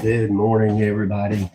Good morning, everybody.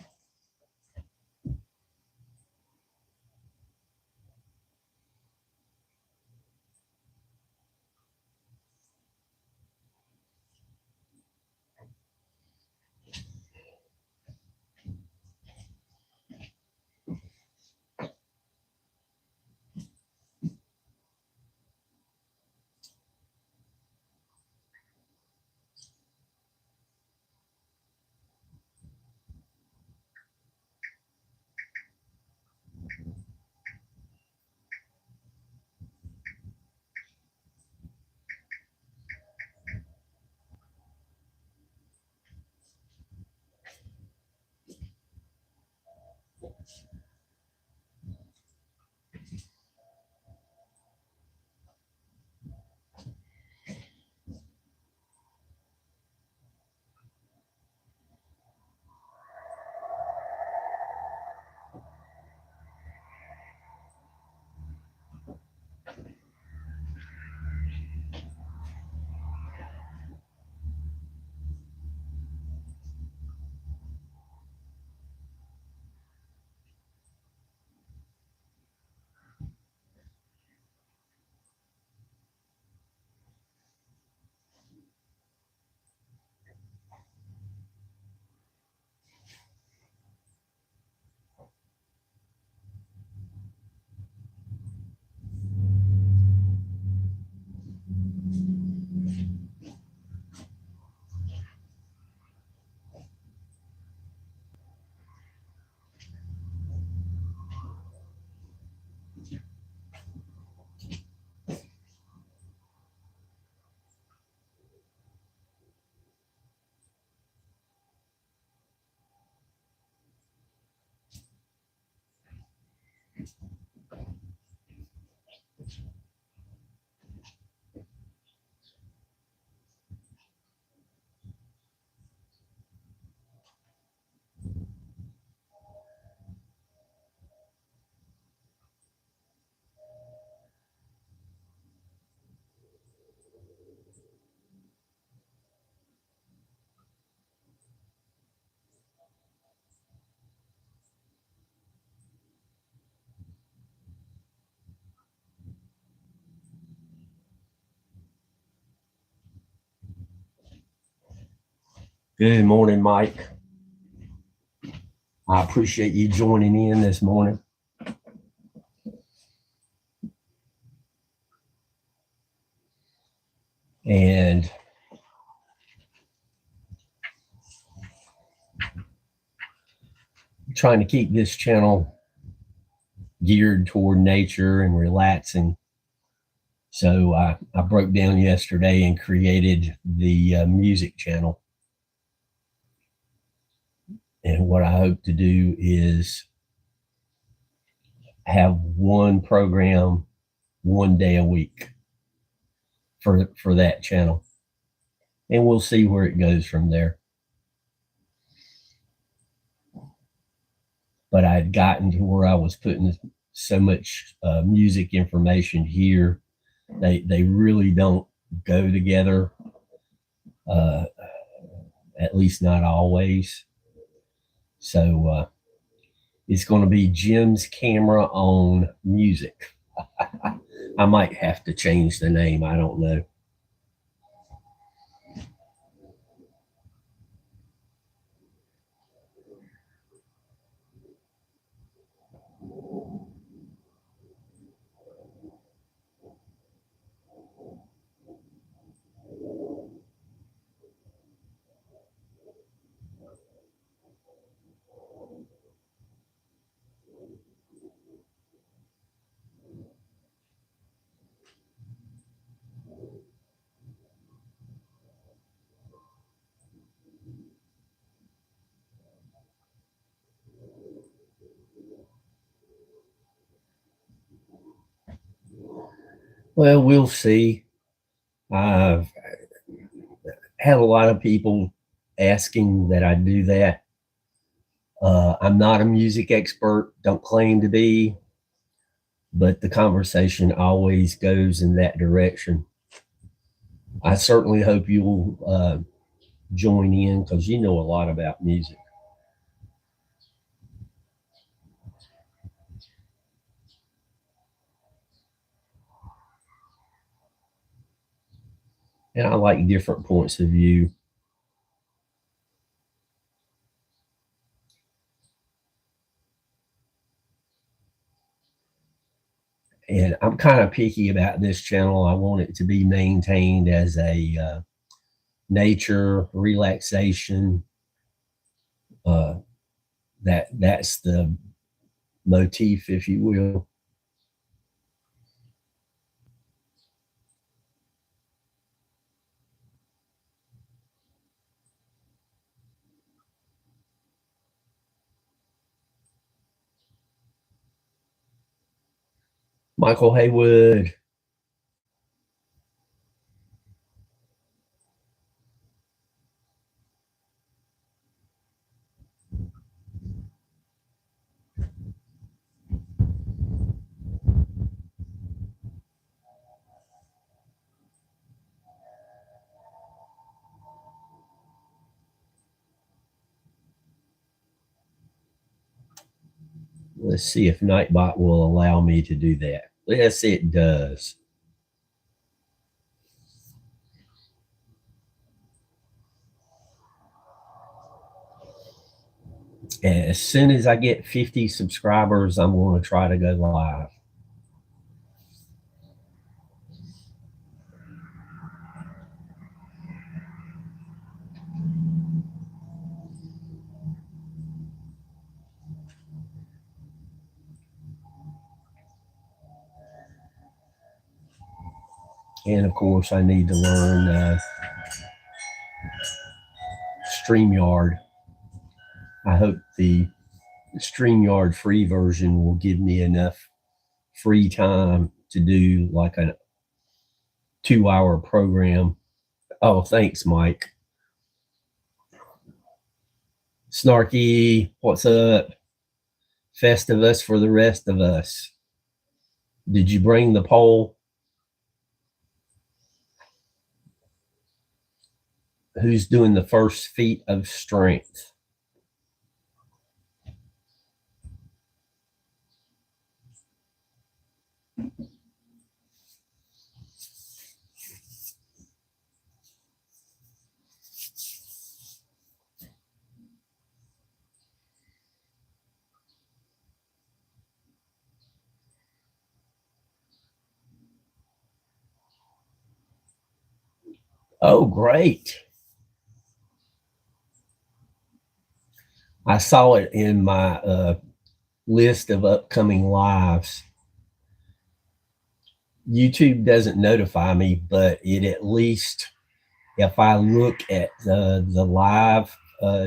Good morning, Mike. I appreciate you joining in this morning. And trying to keep this channel geared toward nature and relaxing. So I broke down yesterday and created the music channel. And what I hope to do is have one program one day a week for that channel. And we'll see where it goes from there. But I had gotten to where I was putting so much music information here. They really don't go together, at least not always. So it's going to be Jim's Camera on Music. I might have to change the name. I don't know. Well, we'll see. I've had a lot of people asking that I do that. I'm not a music expert, don't claim to be, but the conversation always goes in that direction. I certainly hope you will join in because you know a lot about music. And I like different points of view. And I'm kind of picky about this channel. I want it to be maintained as a nature relaxation. Uh, that's the motif, if you will. Michael Haywood. Let's see if Nightbot will allow me to do that. Yes, it does. And as soon as I get 50 subscribers, I'm going to try to go live. And of course, I need to learn StreamYard. I hope the StreamYard free version will give me enough free time to do like a 2-hour program. Oh, thanks, Mike. Snarky, what's up? Festivus for the rest of us. Did you bring the poll? Who's doing the first feat of strength? Oh, great. I saw it in my list of upcoming lives. YouTube doesn't notify me, but it at least, if I look at the live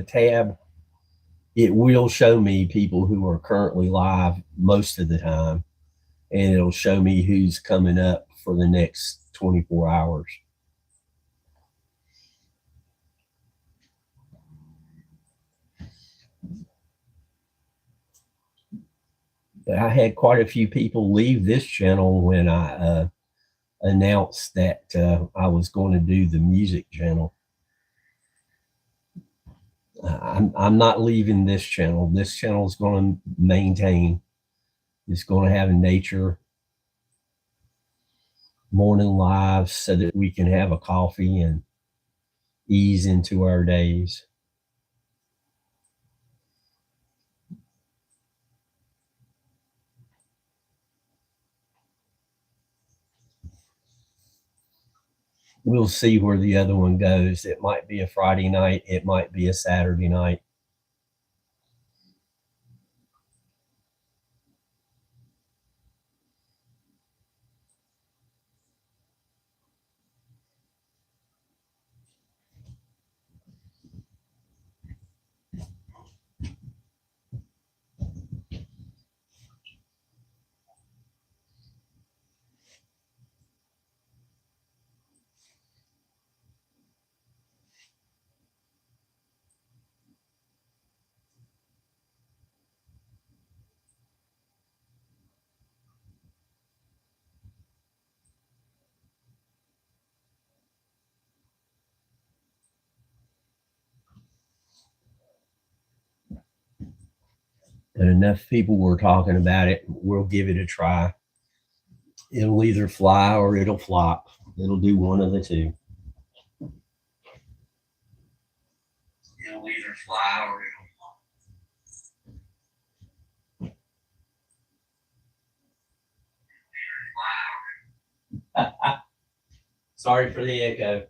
tab, it will show me people who are currently live most of the time, and it'll show me who's coming up for the next 24 hours. But I had quite a few people leave this channel when I announced that I was going to do the music channel. I'm not leaving this channel. This channel is going to maintain. It's going to have nature morning lives so that we can have a coffee and ease into our days. We'll see where the other one goes. It might be a Friday night. It might be a Saturday night. and enough people were talking about it, we'll give it a try. It'll either fly or it'll flop. It'll do one of the two. It'll either fly or it'll flop. Sorry for the echo.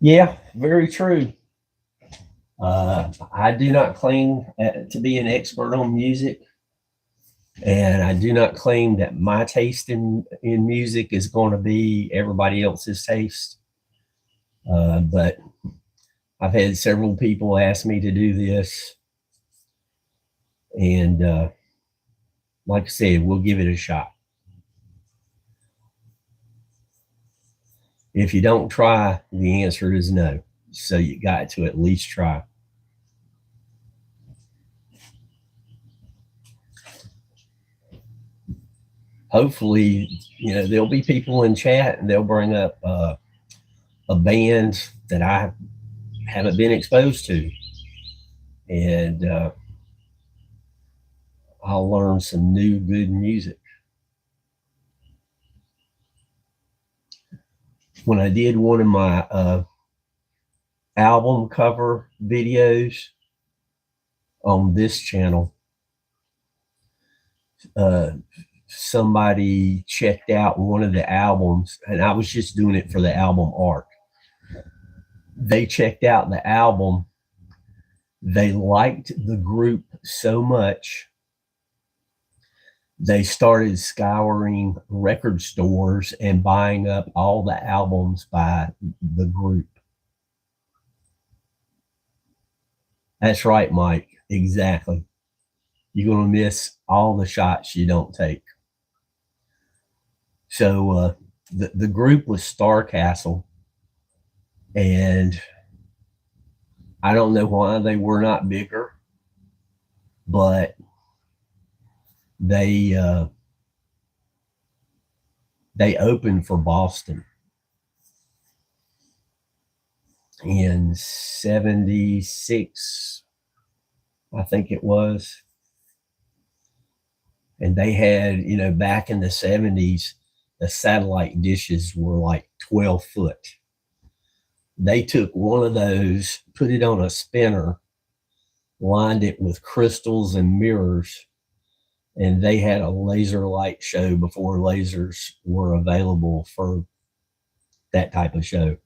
Yeah, very true. I do not claim to be an expert on music, and I do not claim that my taste in music is going to be everybody else's taste. But I've had several people ask me to do this, and like I said, we'll give it a shot. If you don't try, the answer is no. So you got to at least try. Hopefully, there'll be people in chat and they'll bring up a band that I haven't been exposed to, and I'll learn some new good music. When I did one of my album cover videos on this channel, somebody checked out one of the albums, and I was just doing it for the album art. They checked out the album. They liked the group so much, they started scouring record stores and buying up all the albums by the group. That's right, Mike. Exactly. You're going to miss all the shots you don't take. So the group was Starcastle, and I don't know why they were not bigger, but they opened for Boston in '76, I think it was. And they had, back in the '70s, the satellite dishes were like 12 foot. They took one of those, put it on a spinner, lined it with crystals and mirrors, and they had a laser light show before lasers were available for that type of show.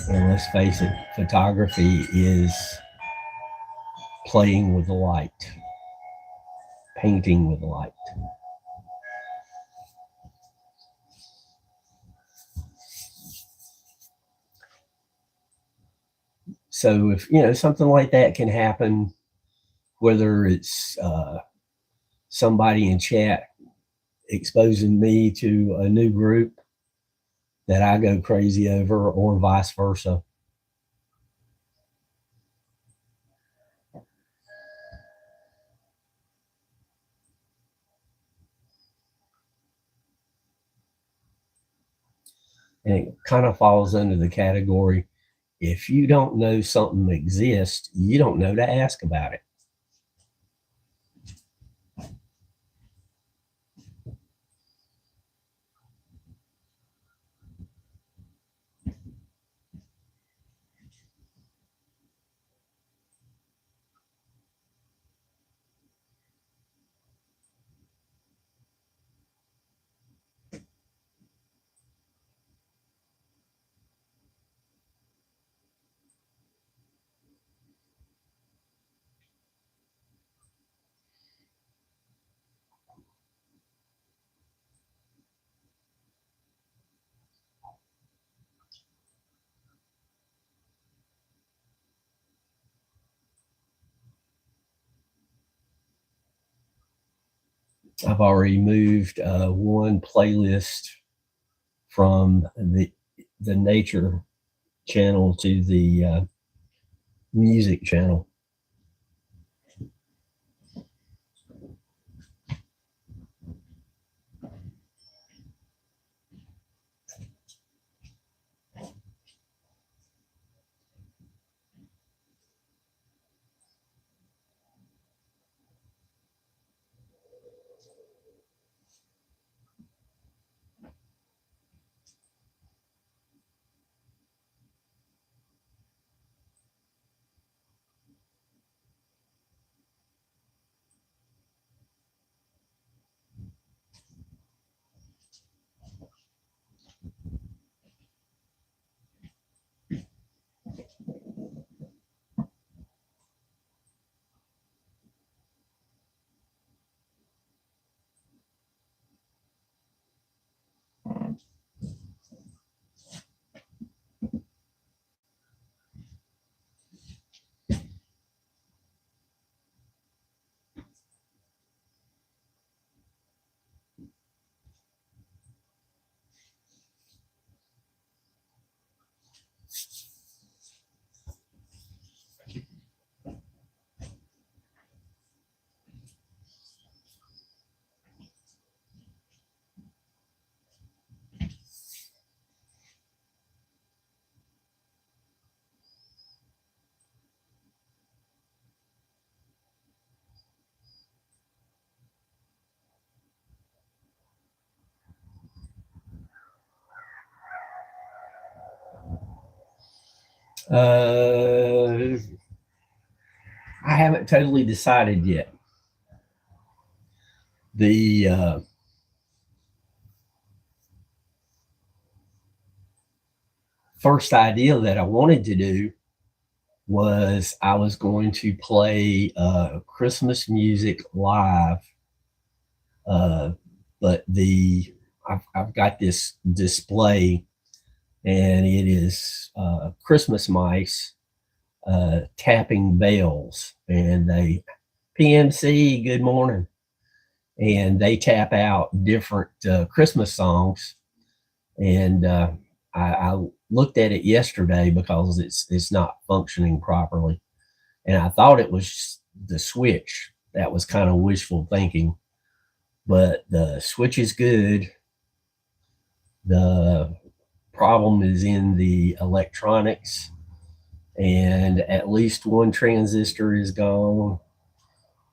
And let's face it, photography is playing with the light, painting with light. So if something like that can happen, whether it's somebody in chat exposing me to a new group that I go crazy over, or vice versa. And it kind of falls under the category, if you don't know something exists, you don't know to ask about it. I've already moved one playlist from the nature channel to the music channel. I haven't totally decided yet. The first idea that I wanted to do was I was going to play Christmas music live, uh, but I've got this display, and it is Christmas mice tapping bells, and they PMC, good morning, and they tap out different Christmas songs, and I looked at it yesterday because it's not functioning properly, and I thought it was the switch. That was kind of wishful thinking, but the switch is good. The problem is in the electronics, and at least one transistor is gone,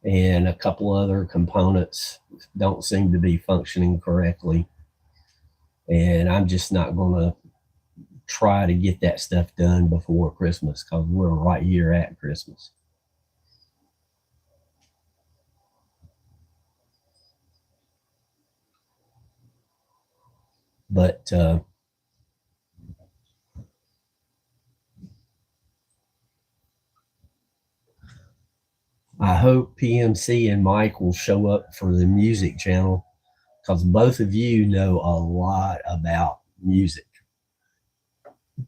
and a couple other components don't seem to be functioning correctly. And I'm just not going to try to get that stuff done before Christmas because we're right here at Christmas. But I hope PMC and Mike will show up for the music channel because both of you know a lot about music.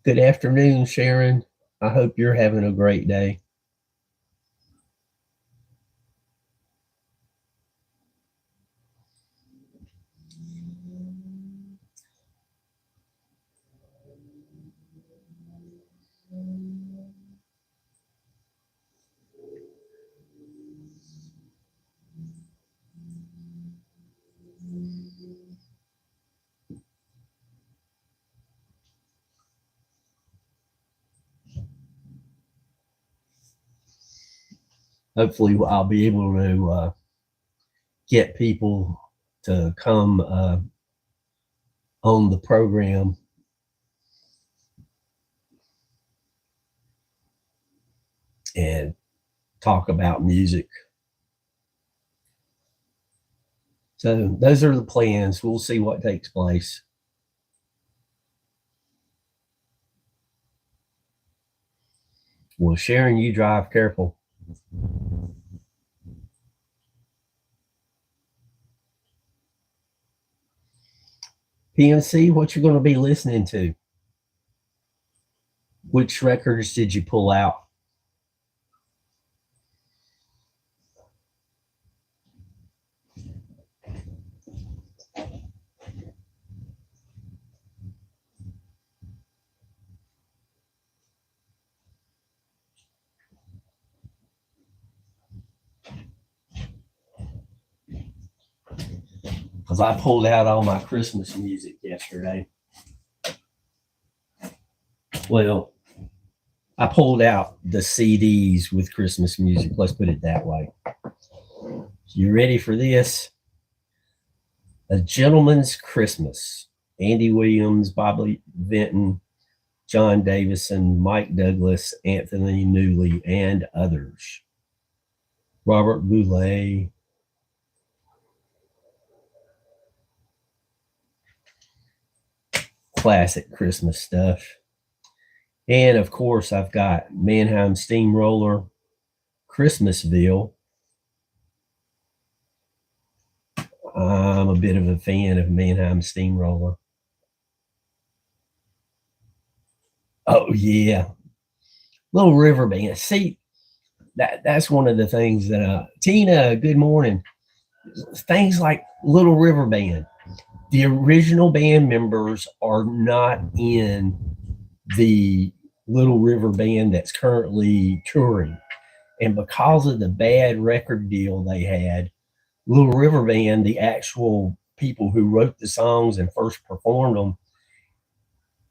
Good afternoon, Sharon. I hope you're having a great day. Hopefully, I'll be able to get people to come on the program and talk about music. So those are the plans. We'll see what takes place. Well, Sharon, you drive careful. PMC, what you're going to be listening to? Which records did you pull out? because I pulled out all my Christmas music yesterday. Well, I pulled out the CDs with Christmas music. Let's put it that way. You ready for this? A Gentleman's Christmas. Andy Williams, Bobby Vinton, John Davison, Mike Douglas, Anthony Newley, and others. Robert Goulet. Classic Christmas stuff. And of course, I've got Mannheim Steamroller, Christmasville. I'm a bit of a fan of Mannheim Steamroller. Oh yeah, Little River Band. See, that's one of the things that Tina, good morning. Things like Little River Band. The original band members are not in the Little River Band that's currently touring. And because of the bad record deal they had, Little River Band, the actual people who wrote the songs and first performed them,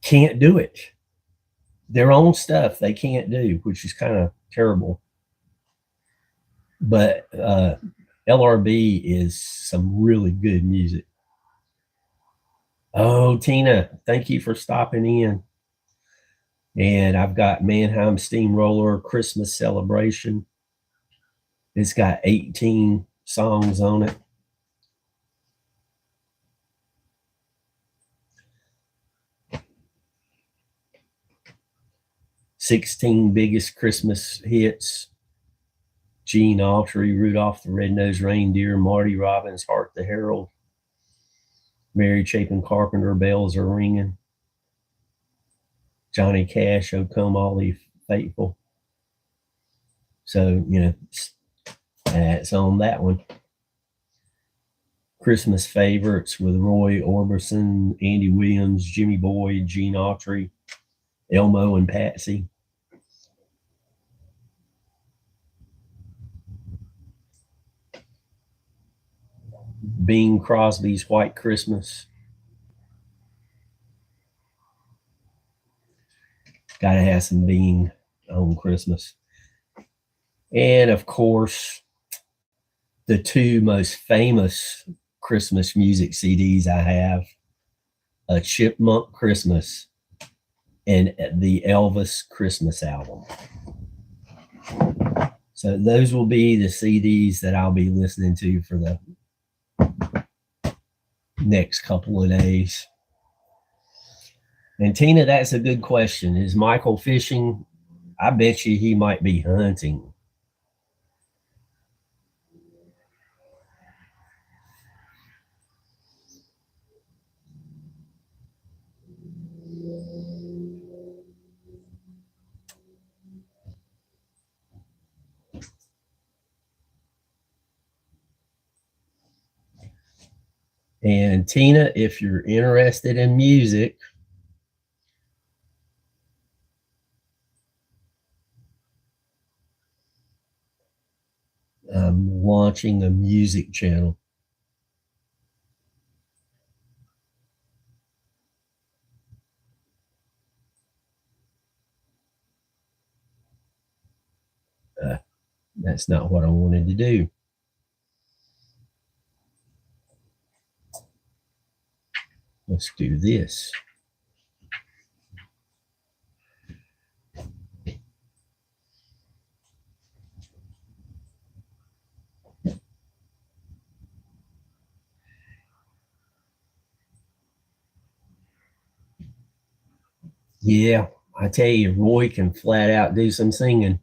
can't do it. Their own stuff they can't do, which is kind of terrible. But LRB is some really good music. Oh, Tina, thank you for stopping in. And I've got Mannheim Steamroller Christmas Celebration. It's got 18 songs on it. "16 Biggest Christmas Hits." Gene Autry, Rudolph the Red-Nosed Reindeer, Marty Robbins, Hark the Herald, Mary Chapin Carpenter, Bells Are Ringing, Johnny Cash, O Come All Ye Faithful. So, that's on that one. Christmas Favorites with Roy Orbison, Andy Williams, Jimmy Boyd, Gene Autry, Elmo and Patsy. Bing Crosby's White Christmas. Gotta have some Bing on Christmas. And of course, the two most famous Christmas music CDs I have, A Chipmunk Christmas and the Elvis Christmas album. So those will be the CDs that I'll be listening to for the next couple of days. And Tina, that's a good question. Is Michael fishing? I bet you he might be hunting. And Tina, if you're interested in music, I'm launching a music channel. That's not what I wanted to do. Let's do this. Yeah, I tell you, Roy can flat out do some singing.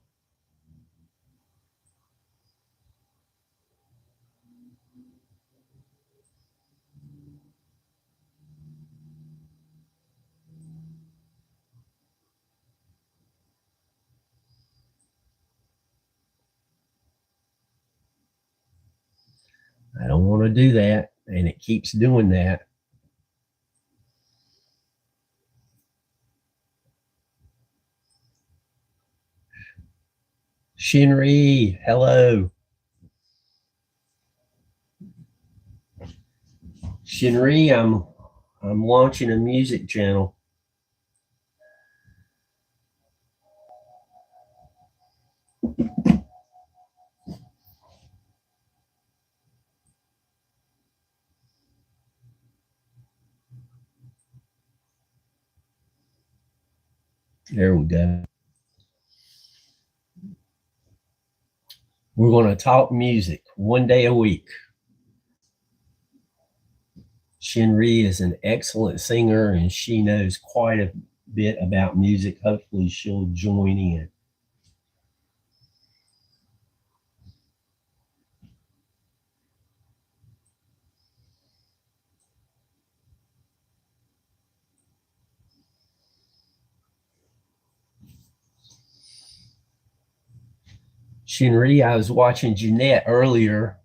I don't want to do that, and it keeps doing that. Shinri, hello. Shinri, I'm launching a music channel. There we go. We're going to talk music one day a week. Shinri is an excellent singer and she knows quite a bit about music. Hopefully, she'll join in. Shinri, I was watching Jeanette earlier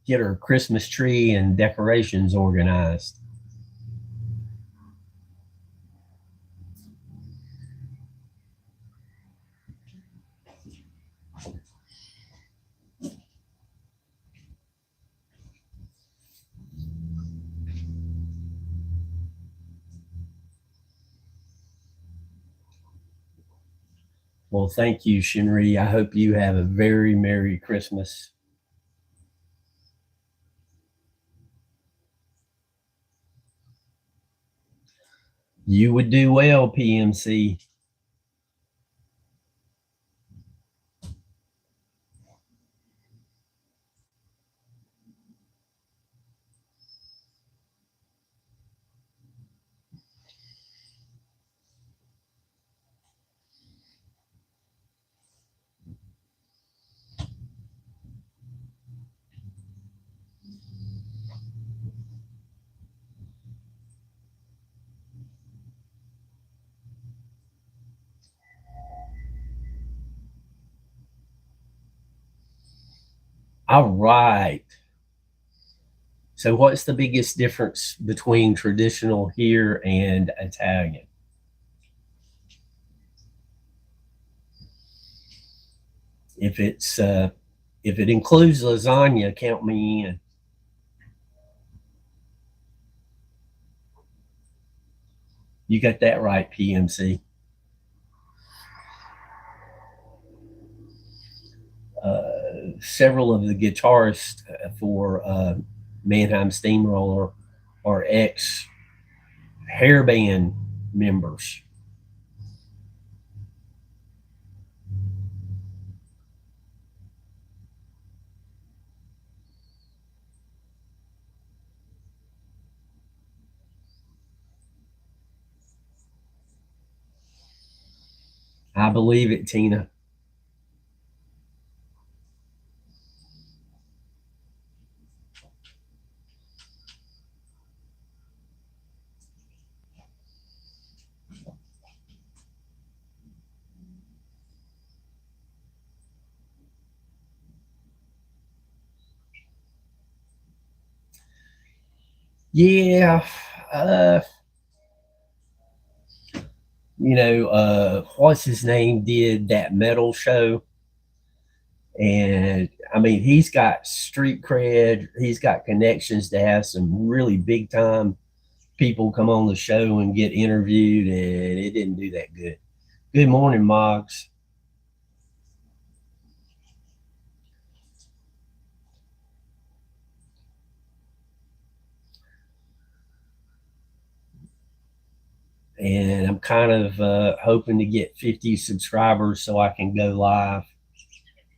get her Christmas tree and decorations organized. Well, thank you, Shinri. I hope you have a very Merry Christmas. You would do well, PMC. All right. So, what's the biggest difference between traditional here and Italian? If it's if it includes lasagna, count me in. You got that right, PMC. Several of the guitarists for Mannheim Steamroller are ex hairband members. I believe it, Tina. Yeah. Uh, what's his name did that metal show. And I mean, he's got street cred. He's got connections to have some really big time people come on the show and get interviewed, and it didn't do that good. Good morning, Moggs. And I'm kind of hoping to get 50 subscribers so I can go live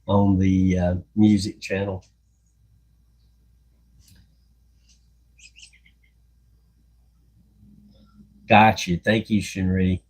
on the music channel. Gotcha. Thank you, Shinri.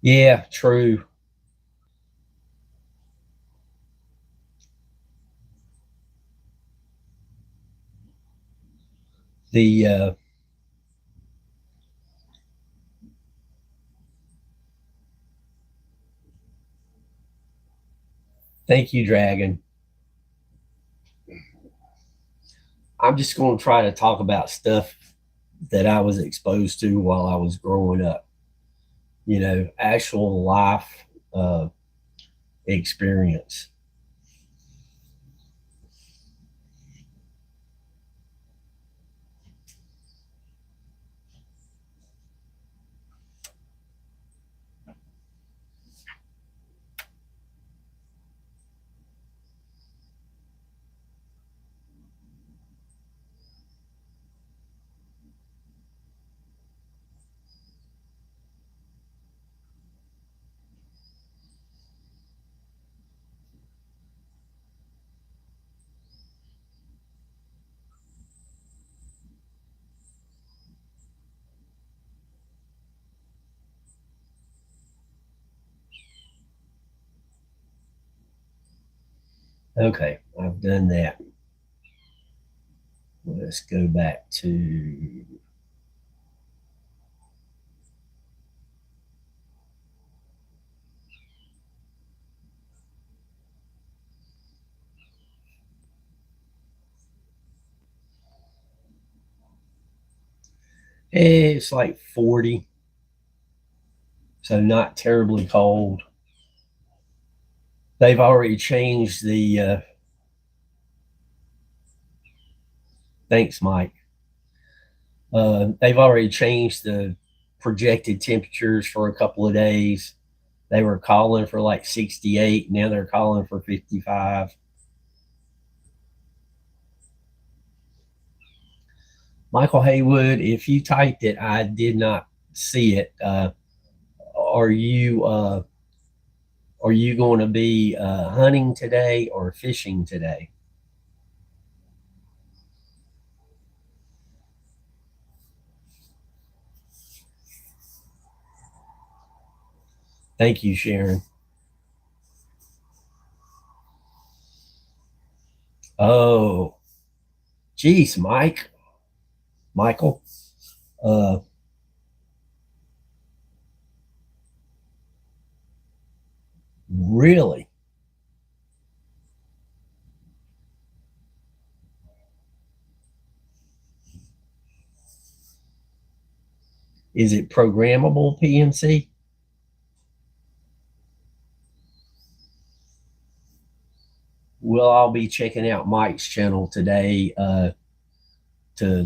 Yeah, true. The Thank you, Dragon. I'm just going to try to talk about stuff that I was exposed to while I was growing up. You know, actual life uh, experience. Okay, I've done that. Let's go back to. It's like 40, so not terribly cold. They've already changed the. Thanks, Mike. They've already changed the projected temperatures for a couple of days. They were calling for like 68. Now they're calling for 55. Michael Haywood, if you typed it, I did not see it. Are you are you going to be hunting today or fishing today? Thank you, Sharon. Oh, geez, Michael. Uh, really? Is it programmable PMC? Well, I'll be checking out Mike's channel today to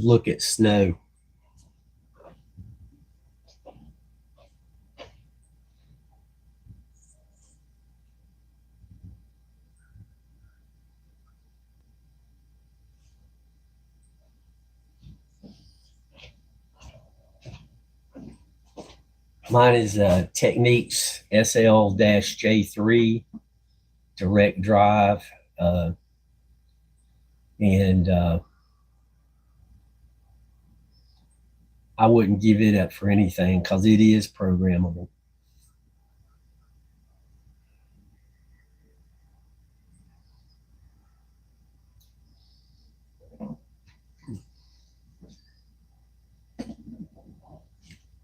look at snow. Mine is Techniques SL-J3 direct drive. And I wouldn't give it up for anything because it is programmable.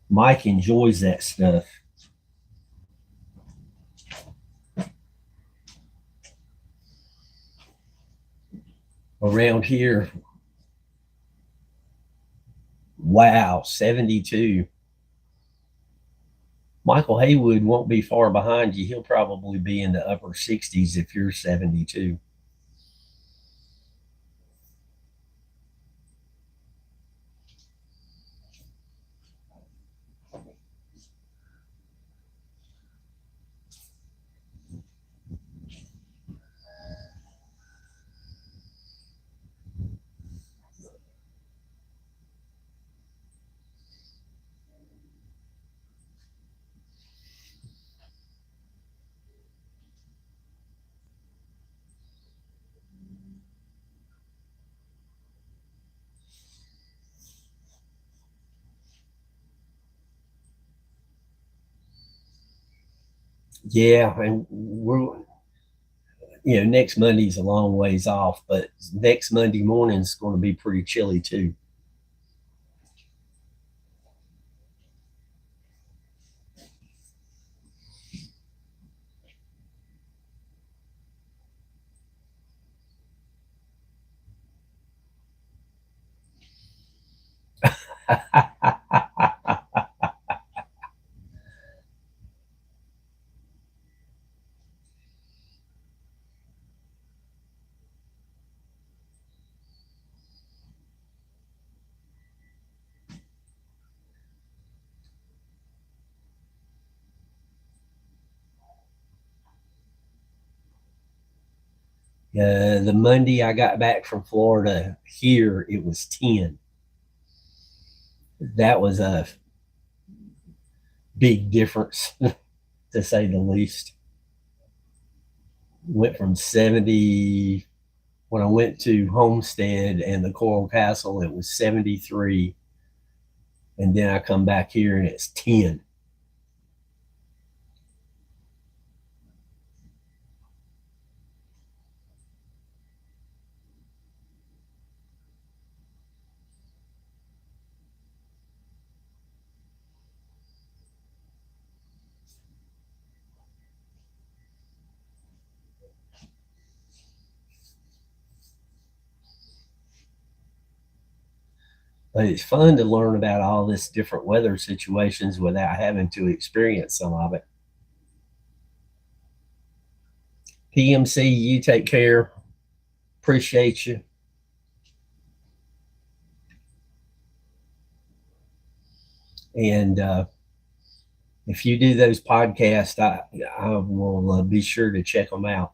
Mike enjoys that stuff. Around here, wow, 72. Michael Haywood won't be far behind you. He'll probably be in the upper 60s if you're 72. Yeah, and next Monday's a long ways off, but next Monday morning is going to be pretty chilly too. The Monday I got back from Florida here, it was 10. That was a big difference, to say the least. Went from 70 when I went to Homestead and the Coral Castle, it was 73. And then I come back here and it's 10. But it's fun to learn about all this different weather situations without having to experience some of it. PMC, you take care. Appreciate you. And if you do those podcasts, I will be sure to check them out.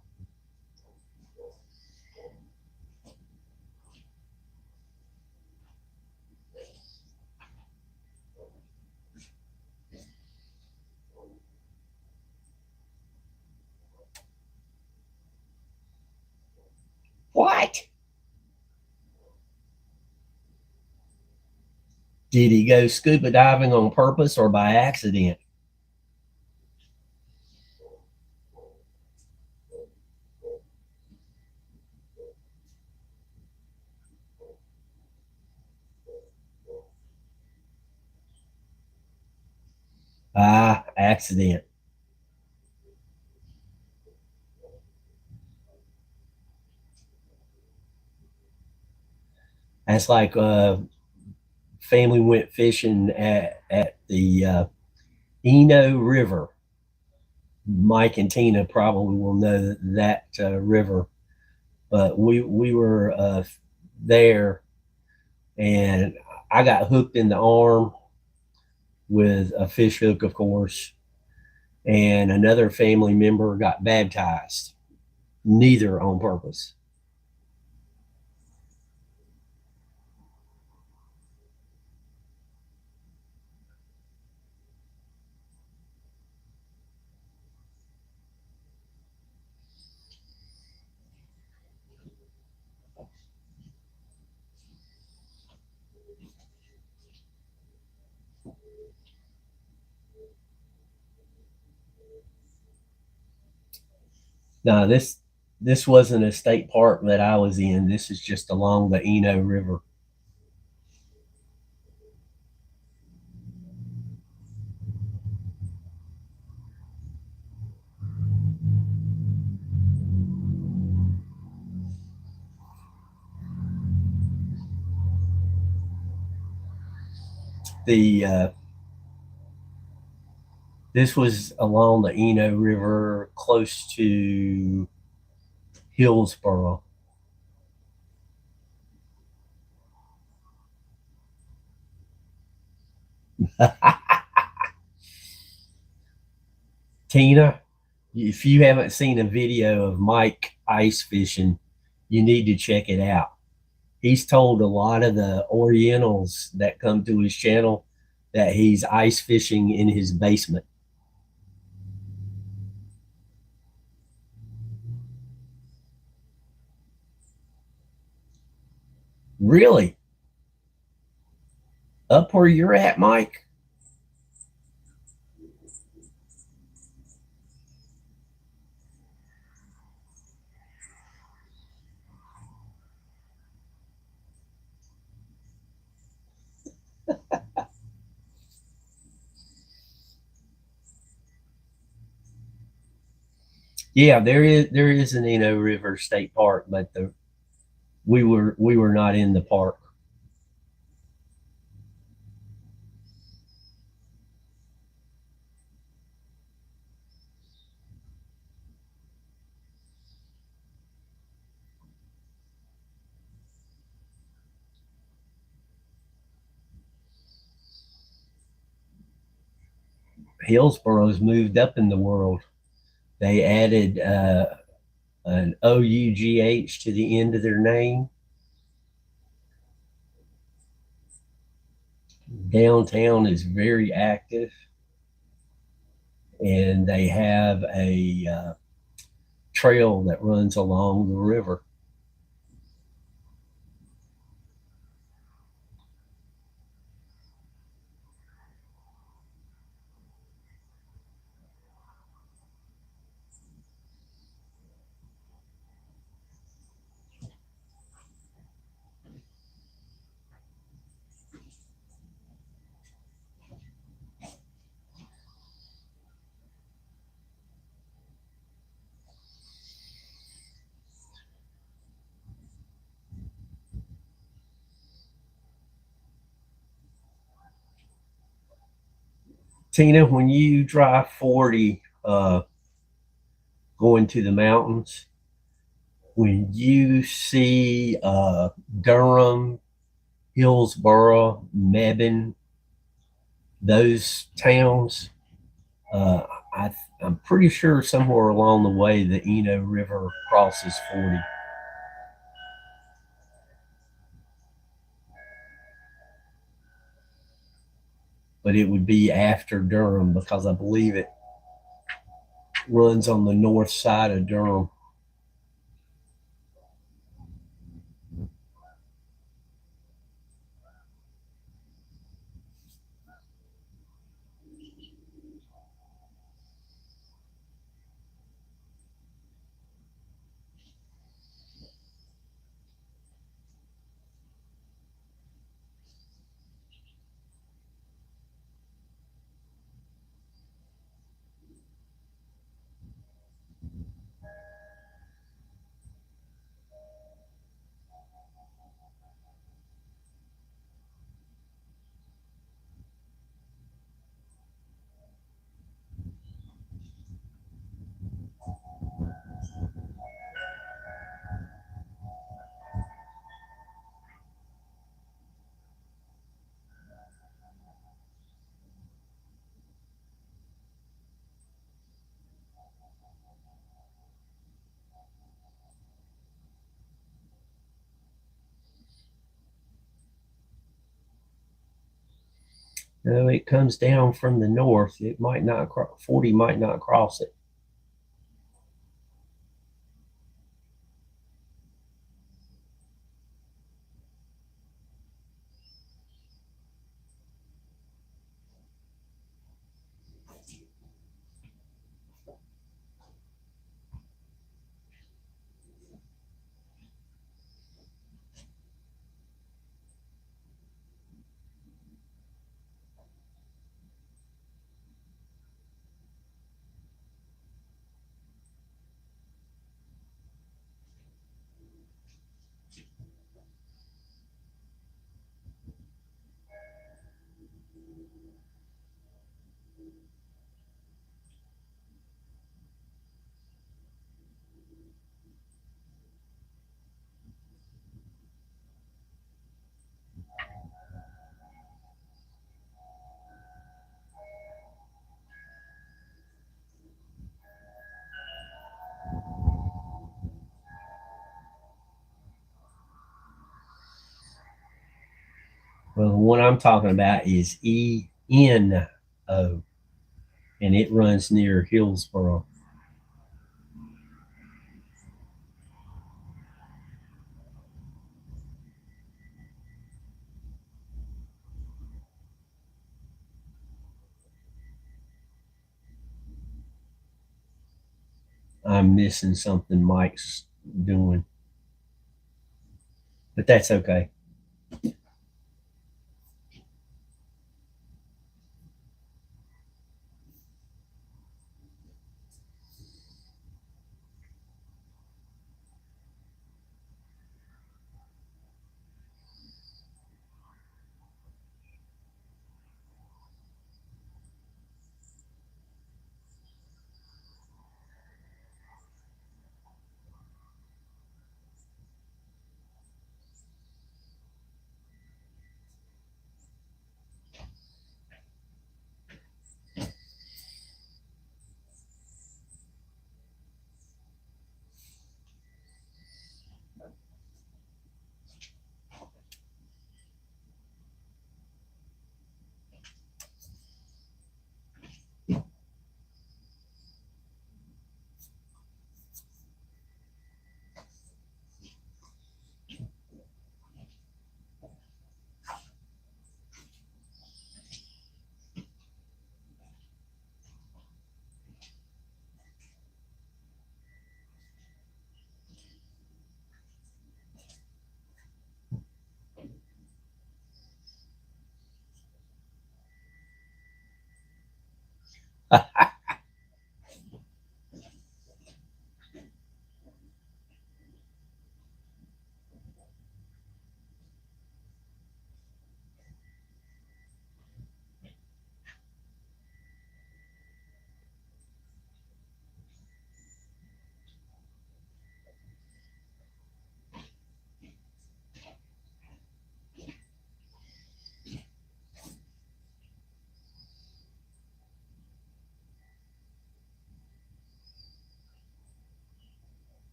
What? Did he go scuba diving on purpose or by accident? Accident. That's like family went fishing at the Eno River. Mike and Tina probably will know that river, but we were there, and I got hooked in the arm with a fish hook, of course, and another family member got baptized. Neither on purpose. No, this wasn't a state park that I was in. This is just along the Eno River. The This was along the Eno River, close to Hillsboro. Tina, if you haven't seen a video of Mike ice fishing, you need to check it out. He's told a lot of the Orientals that come to his channel that he's ice fishing in his basement. Really? Up where you're at, Mike? Yeah, there is an Eno River State Park, but we were not in the park. Hillsboro's moved up in the world. They added an OUGH to the end of their name. Downtown is very active, and they have a trail that runs along the river. Tina, when you drive 40 going to the mountains, when you see Durham, Hillsboro, Mebane, those towns, uh, I'm pretty sure somewhere along the way the Eno River crosses 40. But it would be after Durham because I believe it runs on the north side of Durham. No, it comes down from the north. It might not 40 might not cross it. Well, the one I'm talking about is ENO, and it runs near Hillsboro. I'm missing something Mike's doing, but that's okay.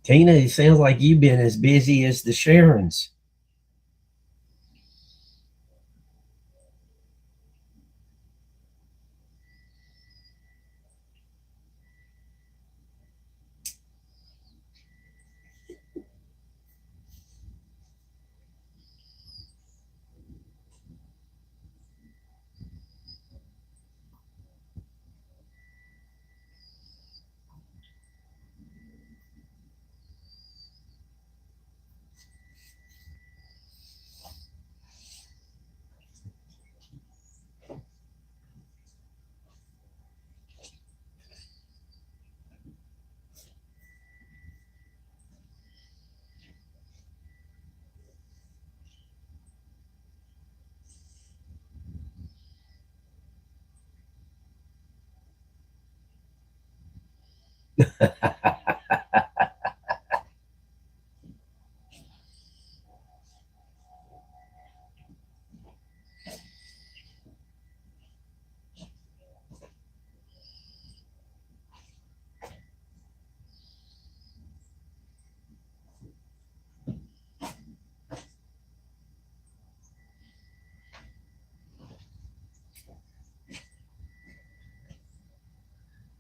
Tina, it sounds like you've been as busy as the Sharons.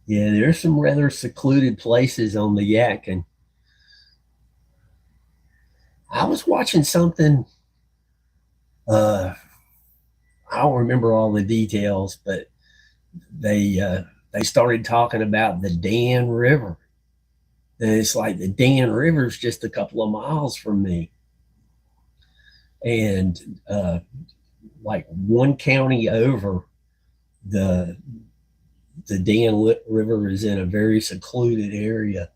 Yeah, there's some rather secluded places on the Yadkin. I was watching something. Uh, I don't remember all the details, but they started talking about the Dan River, and it's like the Dan River's just a couple of miles from me, and like one county over, the the Dan River is in a very secluded area,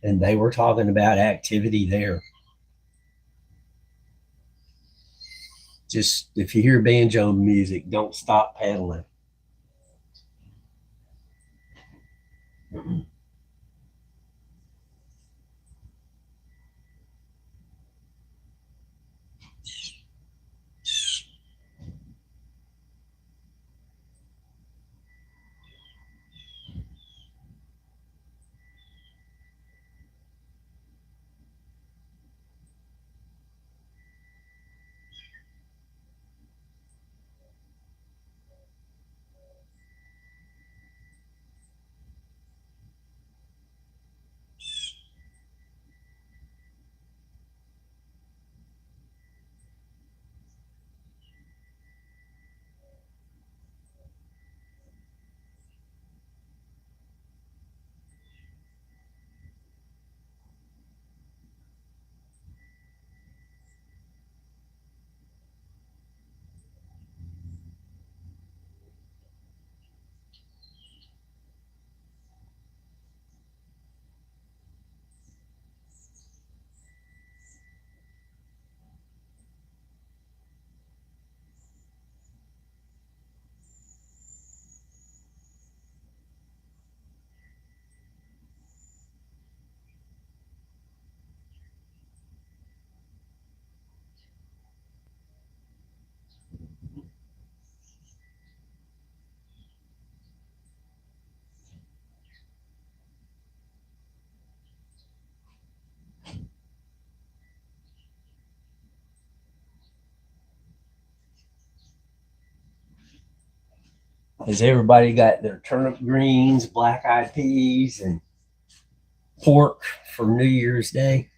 and they were talking about activity there. Just if you hear banjo music, don't stop paddling. Has everybody got their turnip greens, black eyed peas, and pork for New Year's Day?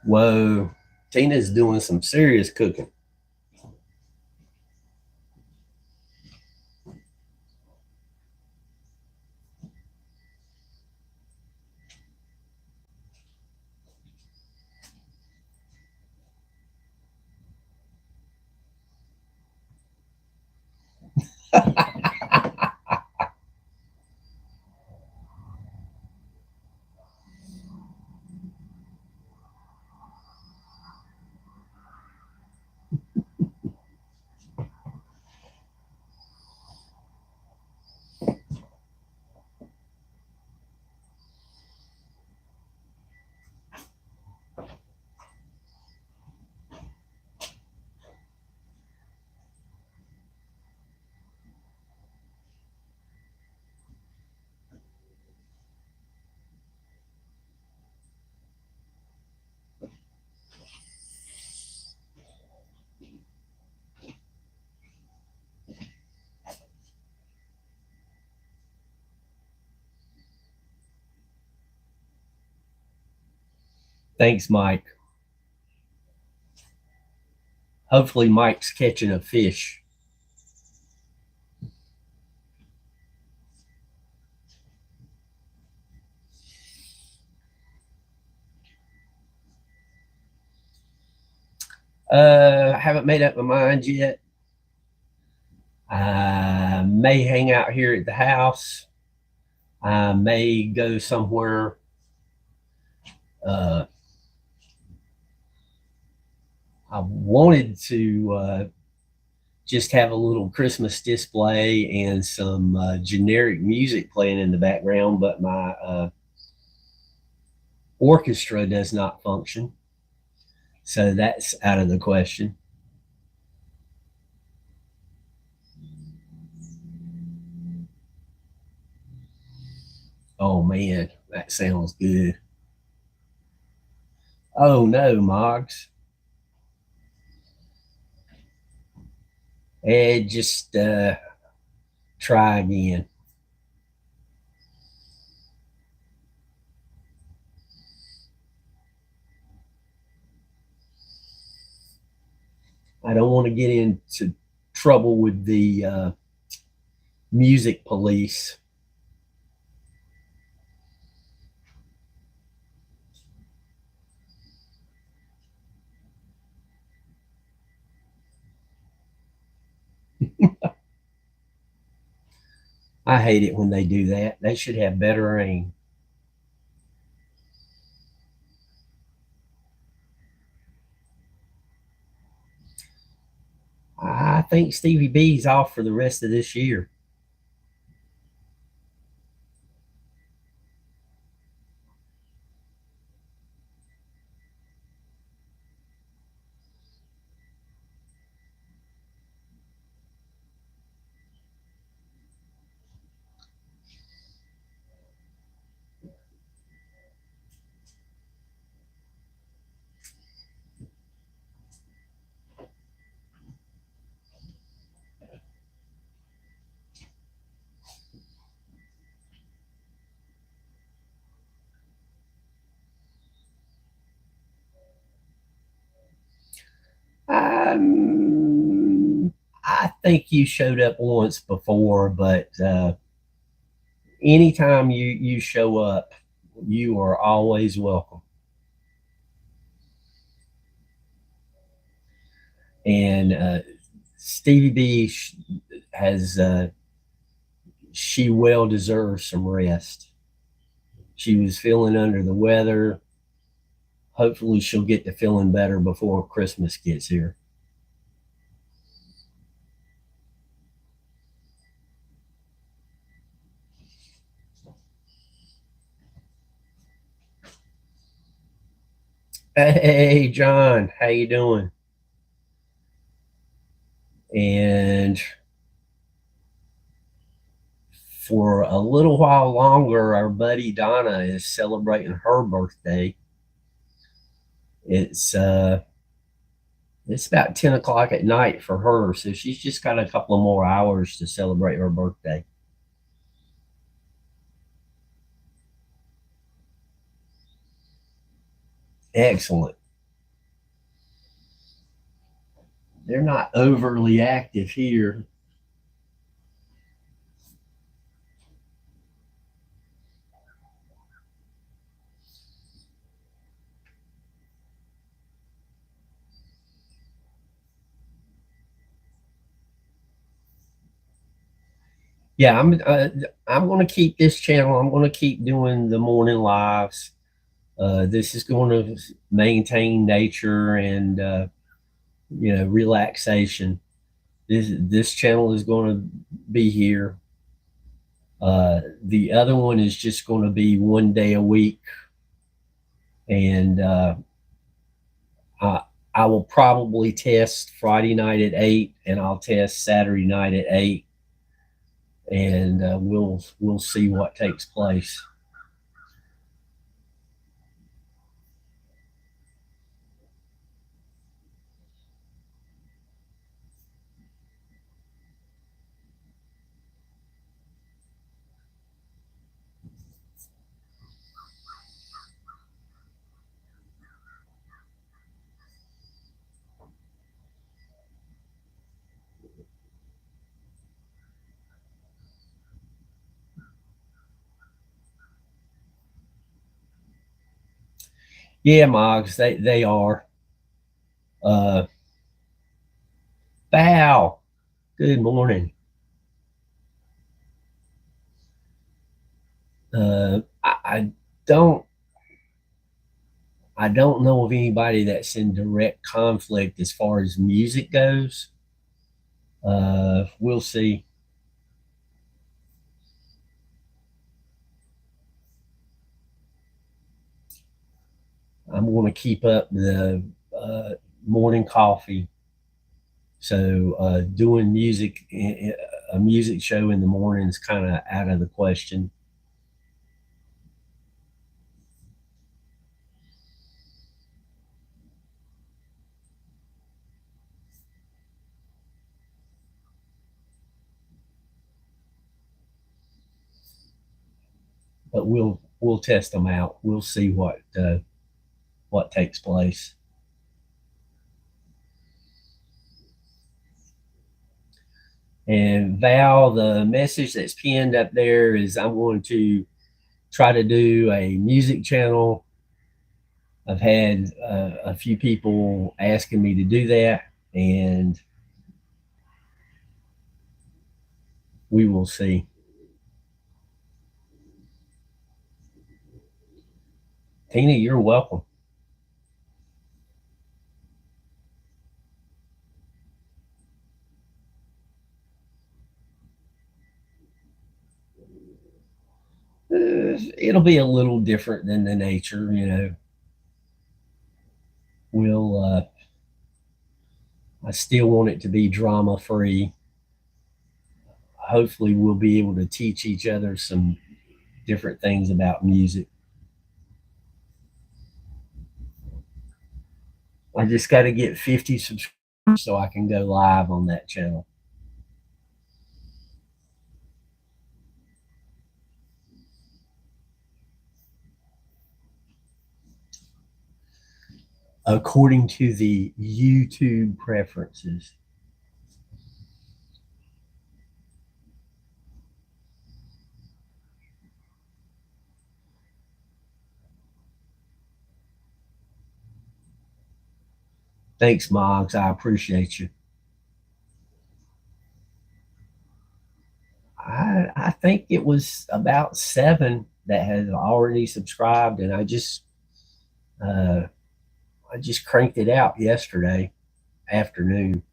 Whoa, Tina's doing some serious cooking. Thanks, Mike. Hopefully, Mike's catching a fish. I haven't made up my mind yet. I may hang out here at the house. I may go somewhere. Uh, I wanted to just have a little Christmas display and some generic music playing in the background, but my orchestra does not function. So that's out of the question. Oh man, that sounds good. Oh no, Moggs. And just try again. I don't want to get into trouble with the music police. I hate it when they do that. They should have better aim. I think Stevie B's off for the rest of this year. I think you showed up once before, but anytime you show up, you are always welcome. And Stevie B has she well deserves some rest. She was feeling under the weather. Hopefully, she'll get to feeling better before Christmas gets here. Hey, John, how you doing? And for a little while longer, our buddy Donna is celebrating her birthday. It's it's about 10 o'clock at night for her, so she's just got a couple of more hours to celebrate her birthday. Excellent. they're not overly active here. Yeah, I'm going to keep this channel. I'm going to keep doing the morning lives. This is going to maintain nature and relaxation. This channel is going to be here. The other one is just going to be 1 day a week, and I, I will probably test Friday night at 8, and I'll test Saturday night at 8, and we'll see what takes place. Yeah, Moggs, they are. Uh, Bow. Good morning. I don't I don't know of anybody that's in direct conflict as far as music goes. We'll see. I'm going to keep up the morning coffee. So doing a music show in the morning is kind of out of the question. But we'll test them out. We'll see what takes place. And Val, the message that's pinned up there is I'm going to try to do a music channel. I've had a few people asking me to do that, and we will see. Tina, you're welcome. It'll be a little different than the nature, We'll. I still want it to be drama free. Hopefully, we'll be able to teach each other some different things about music. I just got to get 50 subscribers so I can go live on that channel. According to the YouTube preferences. Thanks, Moggs. I appreciate you. I think it was about 7 that had already subscribed, and uh, I just cranked it out yesterday afternoon.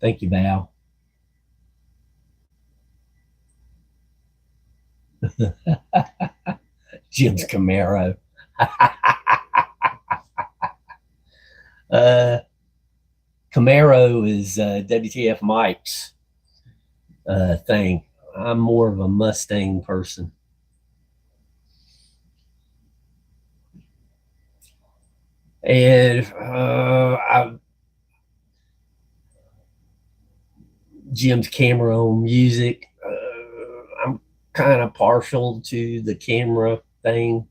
Thank you, Val. Jim's Camaro. uh, Camaro is WTF Mike's thing. I'm more of a Mustang person. And Jim's camera on music. I'm kind of partial to the camera thing.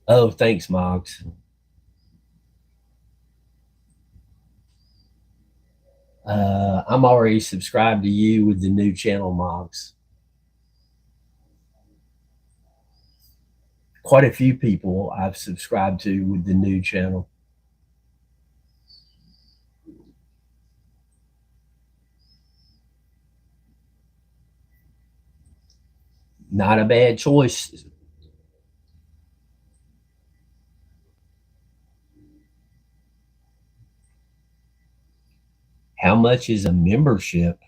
Oh, thanks, Moggs. I'm already subscribed to you with the new channel, Moggs. Quite a few people I've subscribed to with the new channel. Not a bad choice. How much is a membership?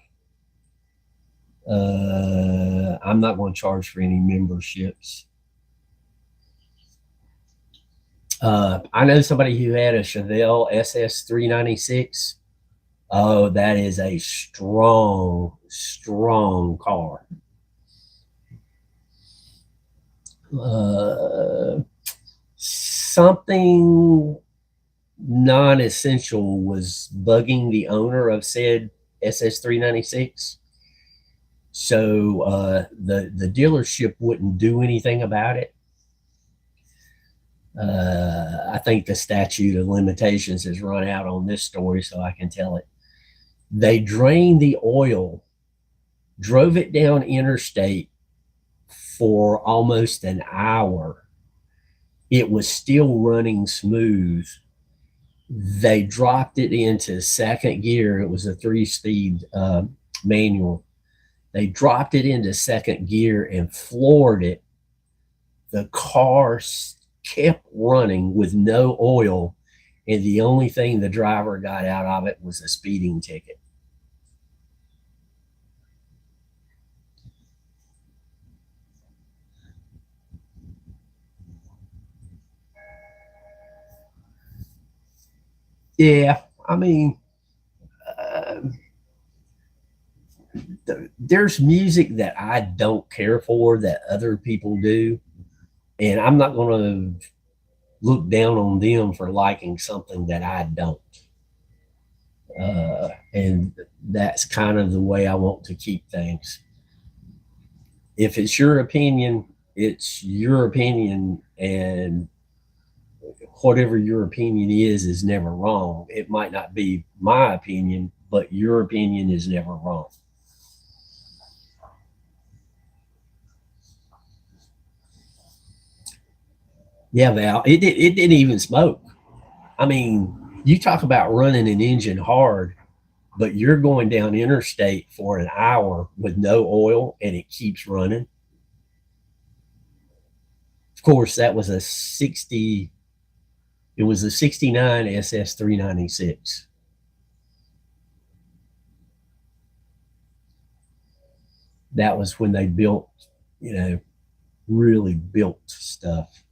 I'm not going to charge for any memberships. I know somebody who had a Chevelle SS396. Oh, that is a strong, strong car. Something non-essential was bugging the owner of said SS396. So the dealership wouldn't do anything about it. I think the statute of limitations has run out on this story, so I can tell it. They drained the oil, drove it down interstate for almost an hour. It was still running smooth. They dropped it into second gear. It was a 3-speed manual. They dropped it into second gear and floored it. The car kept running with no oil, and the only thing the driver got out of it was a speeding ticket. Yeah, I mean, uh, there's music that I don't care for that other people do, and I'm not going to look down on them for liking something that I don't. And that's kind of the way I want to keep things. If it's your opinion, it's your opinion, and whatever your opinion is never wrong. It might not be my opinion, but your opinion is never wrong. Yeah, Val, it didn't even smoke. I mean, you talk about running an engine hard, but you're going down interstate for an hour with no oil and it keeps running. Of course, that was a 60, it was a 69 SS396. That was when they built, you know, really built stuff.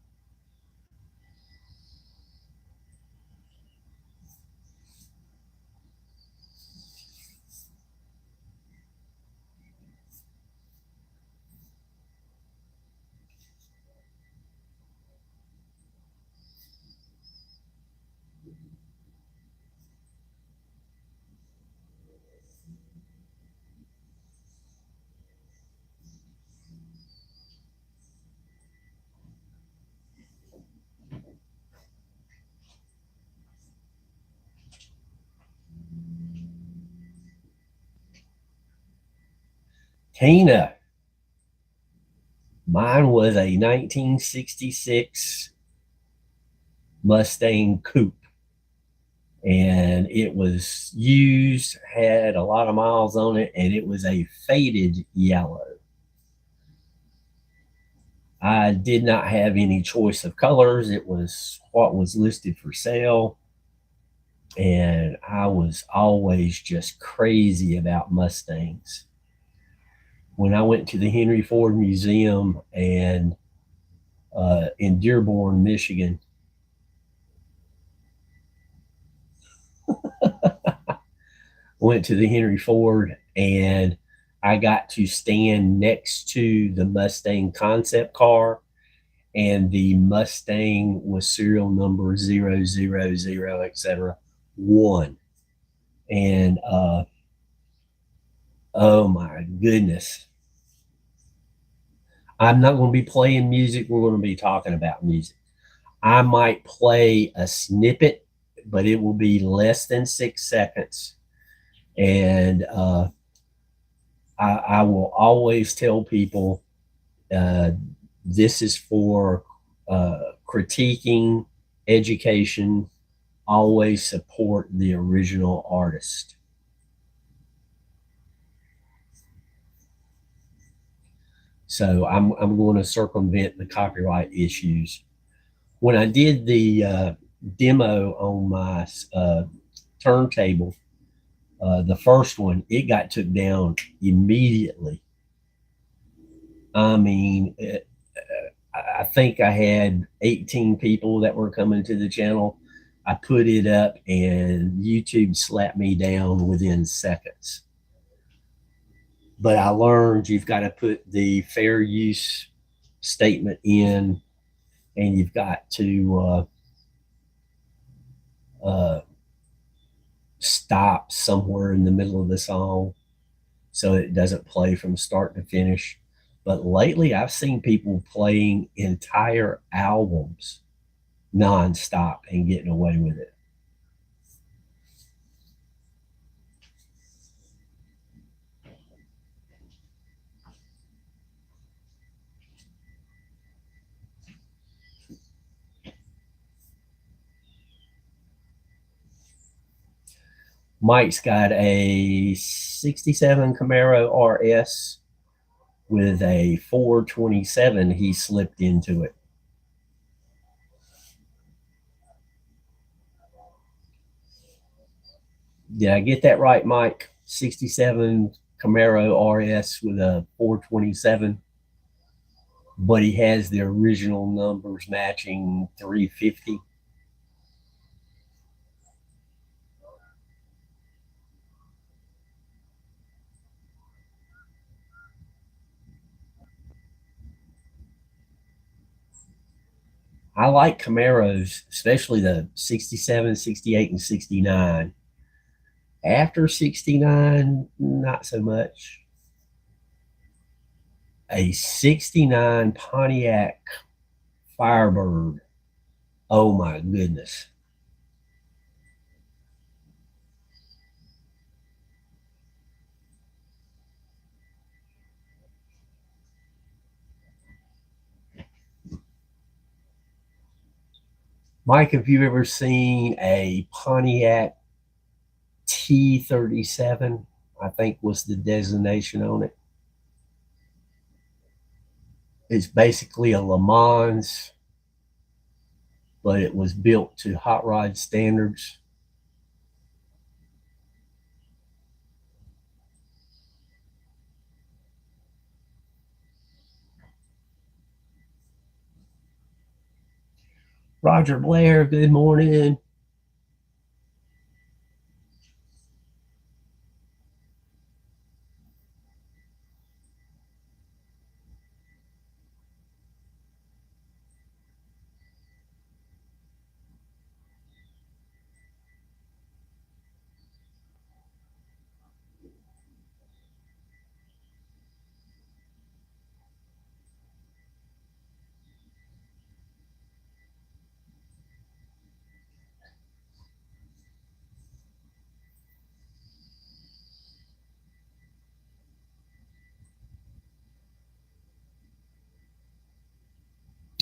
Tina, mine was a 1966 Mustang Coupe, and it was used, had a lot of miles on it, and it was a faded yellow. I did not have any choice of colors. It was what was listed for sale. And I was always just crazy about Mustangs. When I went to the Henry Ford Museum and in Dearborn, Michigan, went to the Henry Ford and I got to stand next to the Mustang concept car, and the Mustang was serial number 000, etc. won. And oh my goodness, I'm not going to be playing music. We're going to be talking about music. I might play a snippet, but it will be less than 6 seconds. And I will always tell people uh, this is for critiquing, education. Always support the original artist. So I'm going to circumvent the copyright issues. When I did the demo on my turntable, the first one, it got took down immediately. I mean, I think I had 18 people that were coming to the channel. I put it up and YouTube slapped me down within seconds. But I learned you've got to put the fair use statement in, and you've got to stop somewhere in the middle of the song so it doesn't play from start to finish. But lately, I've seen people playing entire albums nonstop and getting away with it. Mike's got a 67 Camaro RS with a 427. He slipped into it. Did I get that right, Mike? 67 Camaro RS with a 427, but he has the original numbers matching 350. I like Camaros, especially the 67, 68, and 69. After 69, not so much. A 69 Pontiac Firebird. Oh my goodness. Mike, have you ever seen a Pontiac T37? I think was the designation on it. It's basically a Le Mans, but it was built to hot rod standards. Roger Blair, good morning.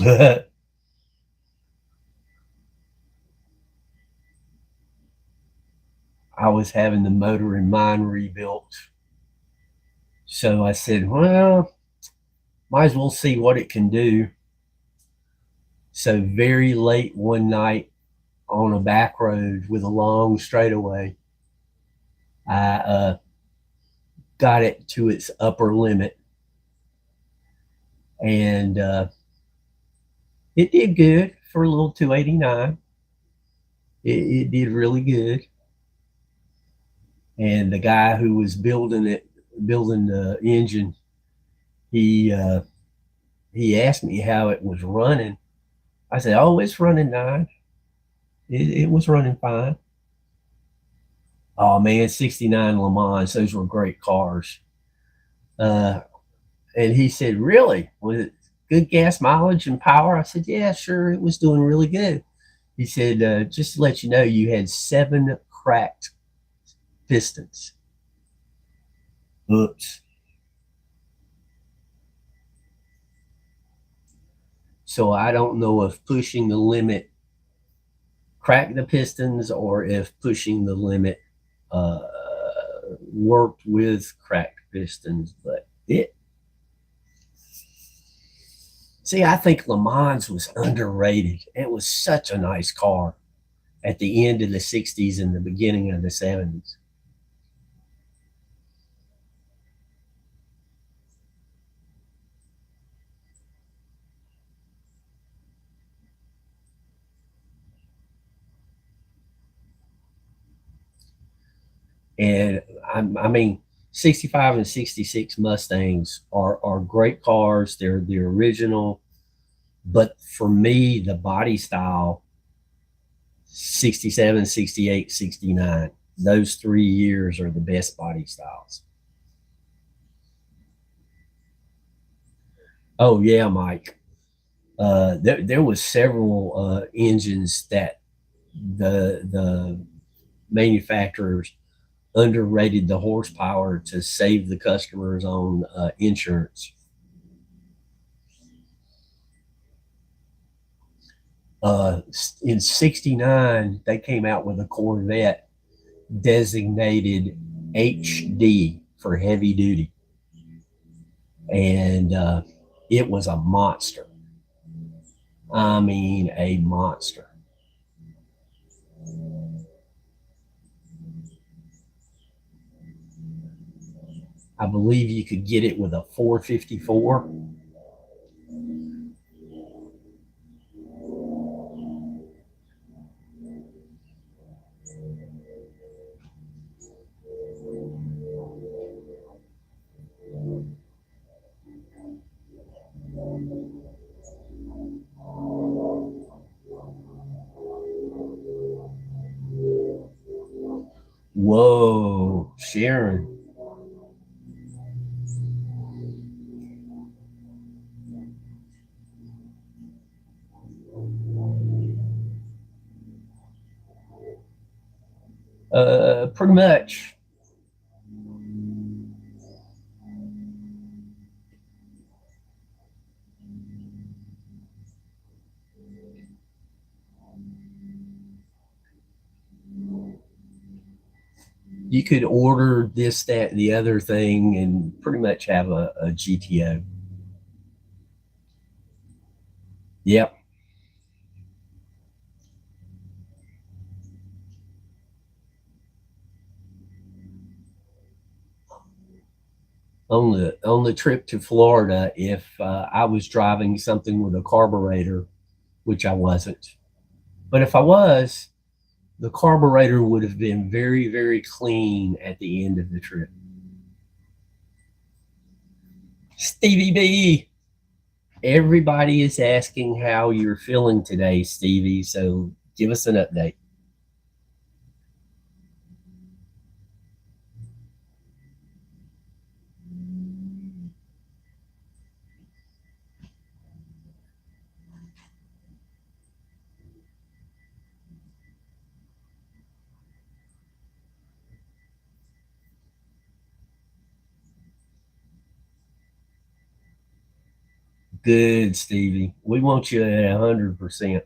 I was having the motor in mine rebuilt. So I said, well, might as well see what it can do. So very late one night on a back road with a long straightaway, I got it to its upper limit, and it did good for a little 289. It did really good. And the guy who was building the engine, he he asked me how it was running. I said, "Oh, it's running 9. It was running fine." Oh man, 69 Le Mans, those were great cars. Uh, and he said, "Really? Was it good gas mileage and power?" I said, "Yeah, sure, it was doing really good." He said, "Just to let you know, you had 7 cracked pistons." Oops. So I don't know if pushing the limit cracked the pistons or if pushing the limit uh, worked with cracked pistons, but it. See, I think Le Mans was underrated. It was such a nice car at the end of the 60s and the beginning of the 70s. And I mean, 65 and 66 Mustangs are great cars. They're the original. But for me, the body style, 67, 68, 69, those 3 years are the best body styles. Oh, yeah, Mike. There was several engines that the manufacturers underrated the horsepower to save the customers on insurance. Uh, in 69, they came out with a Corvette designated HD for heavy duty. And it was a monster. I mean, a monster. I believe you could get it with a 454. Whoa, Sharon. Pretty much. You could order this, that, and the other thing, and pretty much have a GTO. Yep. On the trip to Florida, if I was driving something with a carburetor, which I wasn't, but if I was, the carburetor would have been very, very clean at the end of the trip. Stevie B, everybody is asking how you're feeling today, Stevie. So give us an update. Good, Stevie. We want you at 100%.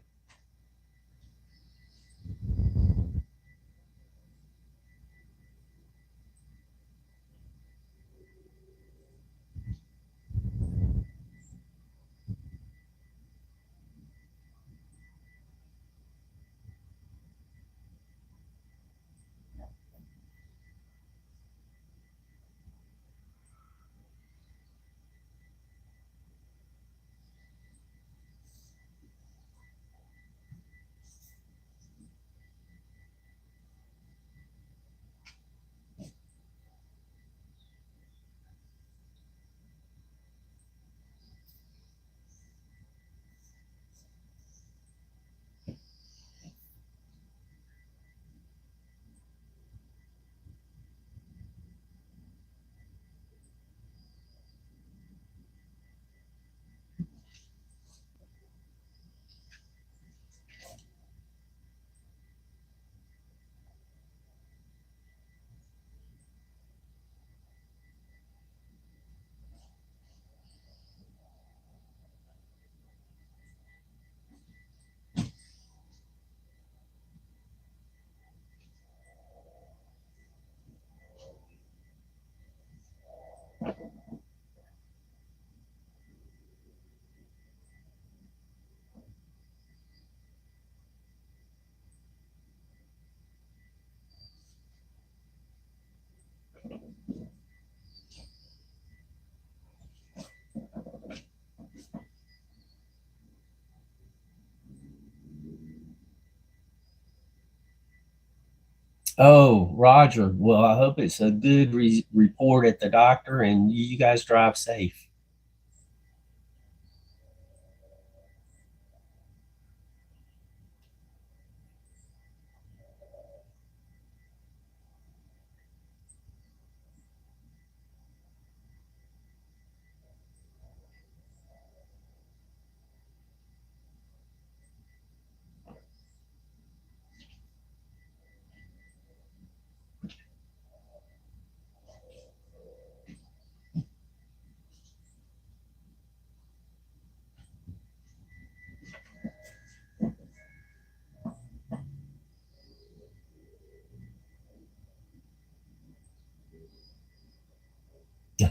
Oh, Roger. Well, I hope it's a good report at the doctor and you guys drive safe.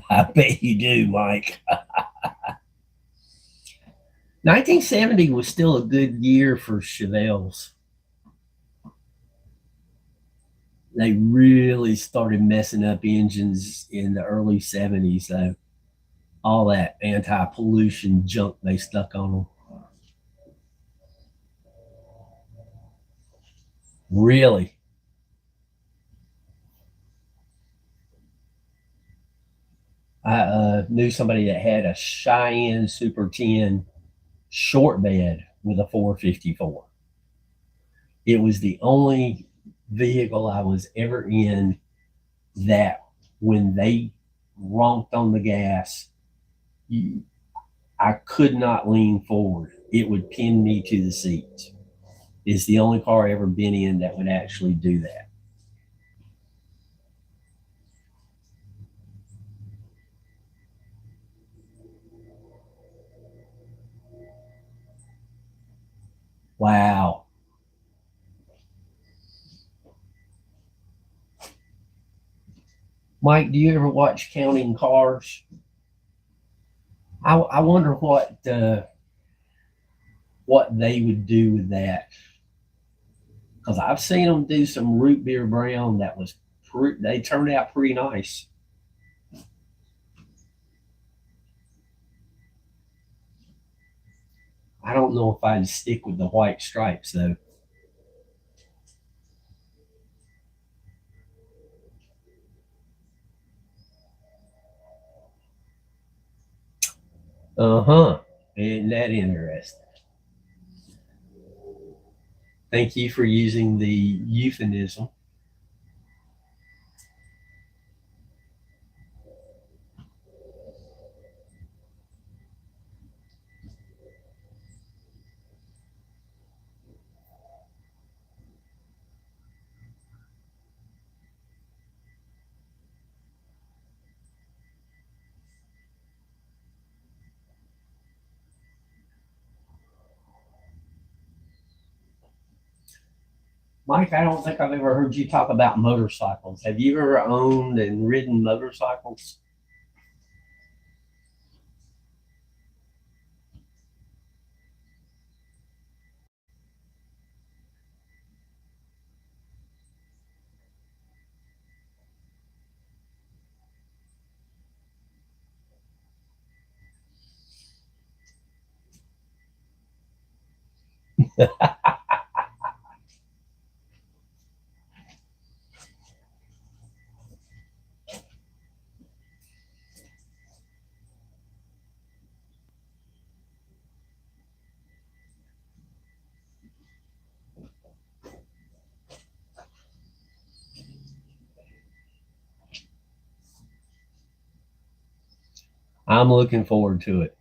I bet you do, Mike. 1970 was still a good year for Chevelles. They really started messing up engines in the early 70s, though. All that anti pollution junk they stuck on them. Really? I knew somebody that had a Cheyenne Super 10 short bed with a 454. It was the only vehicle I was ever in that when they ronked on the gas, you, I could not lean forward. It would pin me to the seats. It's the only car I ever been in that would actually do that. Wow. Mike, do you ever watch Counting Cars? I wonder what they would do with that because I've seen them do some root beer brown that was they turned out pretty nice. I don't know if I'd stick with the white stripes though. Uh huh. Isn't that interesting? Thank you for using the euphemism. Mike, I don't think I've ever heard you talk about motorcycles. Have you ever owned and ridden motorcycles? I'm looking forward to it.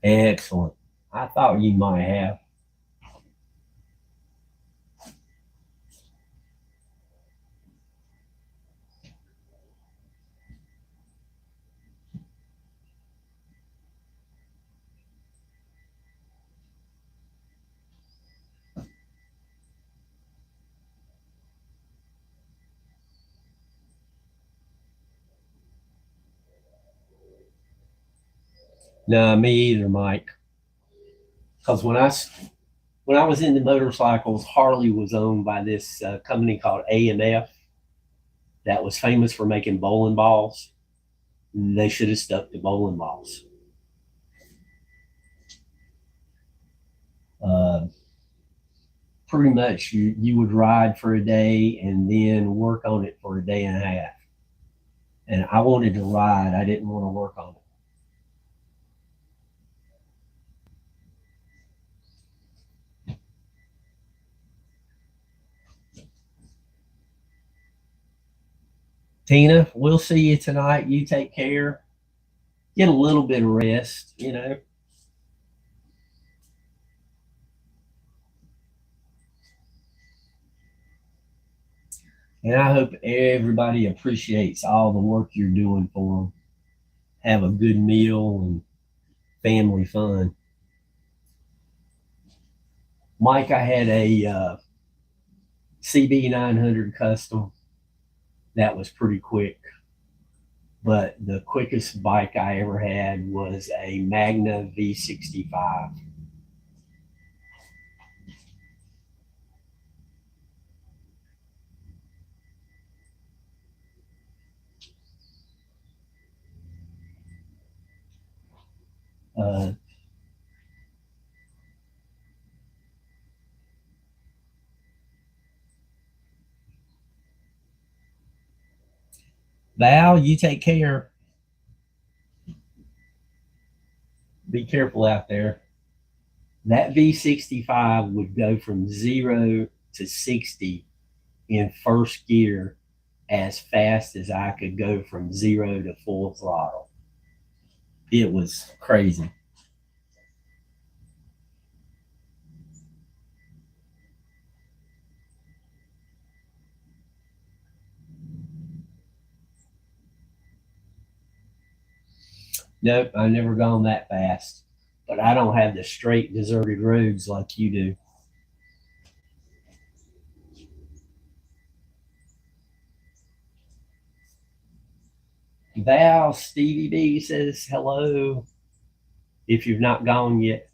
Excellent. I thought you might have. No, me either, Mike. Because when I was into motorcycles, Harley was owned by this company called AMF that was famous for making bowling balls. They should have stuck to bowling balls. Uh, Pretty much you would ride for a day and then work on it for a day and a half. And I wanted to ride. I didn't want to work on it. Tina, we'll see you tonight. You take care. Get a little bit of rest, you know. And I hope everybody appreciates all the work you're doing for them. Have a good meal and family fun. Mike, I had a CB 900 custom that was pretty quick, but the quickest bike I ever had was a Magna V65. Uh, Val, you take care. Be careful out there. That V65 would go from 0 to 60 in first gear as fast as I could go from 0 to full throttle. It was crazy. Nope, I've never gone that fast, but I don't have the straight deserted roads like you do. Val, Stevie B says hello if you've not gone yet.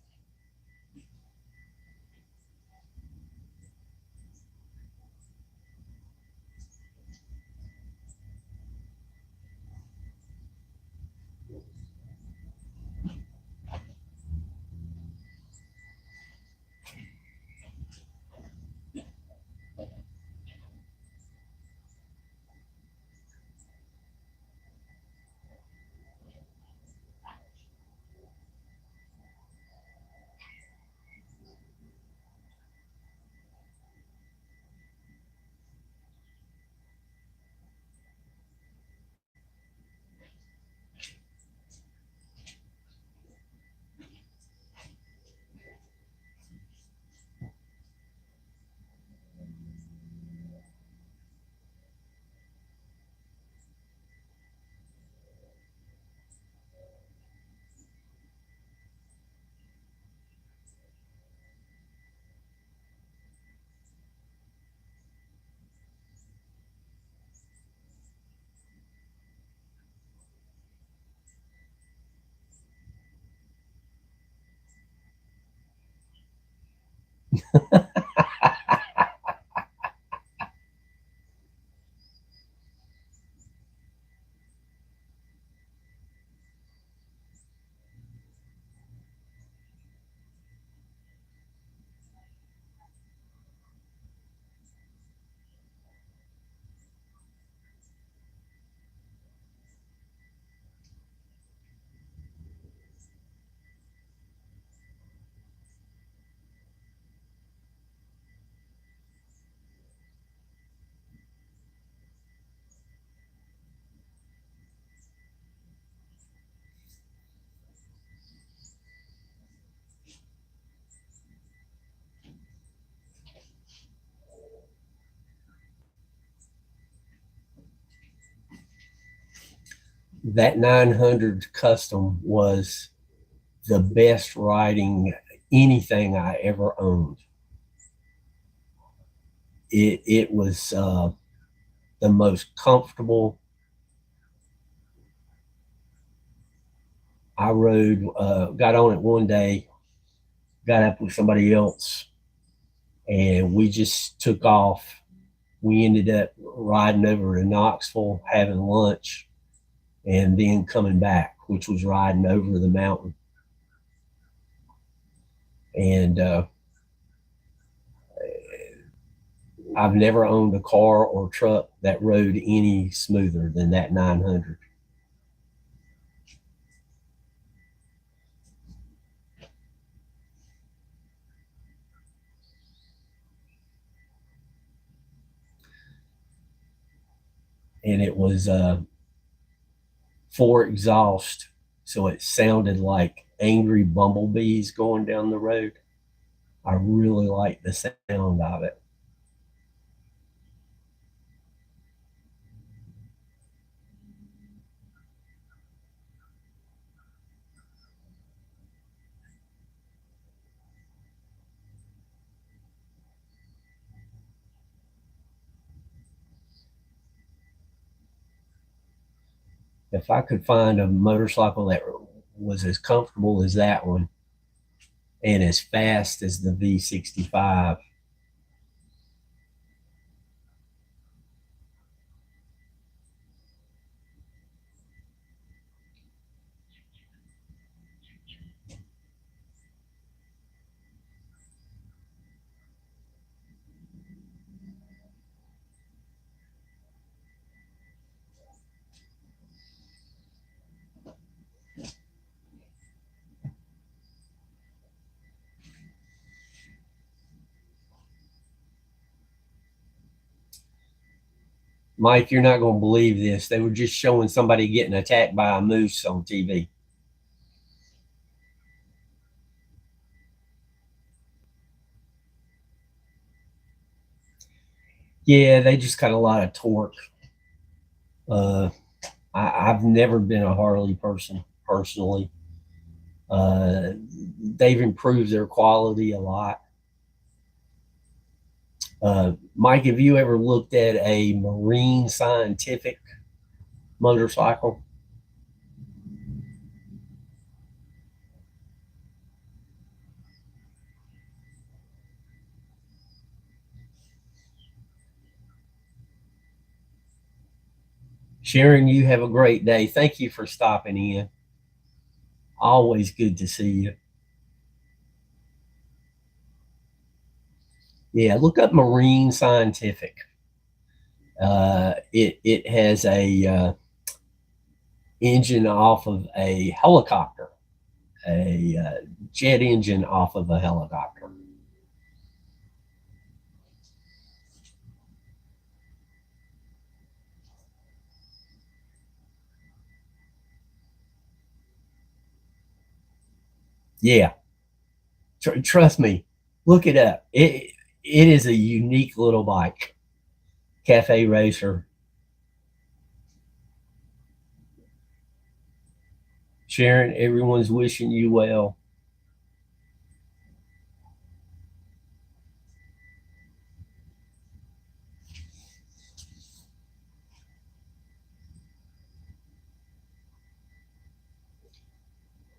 That 900 custom was the best riding anything I ever owned. It was the most comfortable. I rode, got on it one day, got up with somebody else, and we just took off. We ended up riding over to Knoxville, having lunch, and then coming back, which was riding over the mountain. And I've never owned a car or truck that rode any smoother than that 900. And it was 4 exhaust, so it sounded like angry bumblebees going down the road. I really like the sound of it. If I could find a motorcycle that was as comfortable as that one and as fast as the V65. Mike, you're not going to believe this. They were just showing somebody getting attacked by a moose on TV. Yeah, they just got a lot of torque. Uh, I've never been a Harley person personally. They've improved their quality a lot. Mike, have you ever looked at a Marine Scientific motorcycle? Sharon, you have a great day. Thank you for stopping in. Always good to see you. Yeah, look up Marine Scientific. It has a engine off of a helicopter, a jet engine off of a helicopter. Yeah, trust me, look it up. It is a unique little bike. Cafe Racer. Sharon, everyone's wishing you well.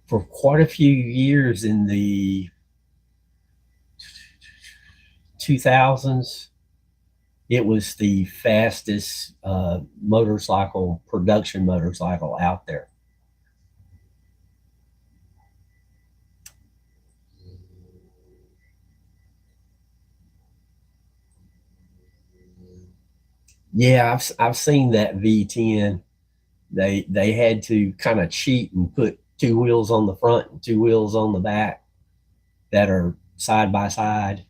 For quite a few years in the 2000s, it was the fastest motorcycle, production motorcycle out there. Yeah, I've seen that V10. They had to kind of cheat and put 2 wheels on the front and 2 wheels on the back that are side by side.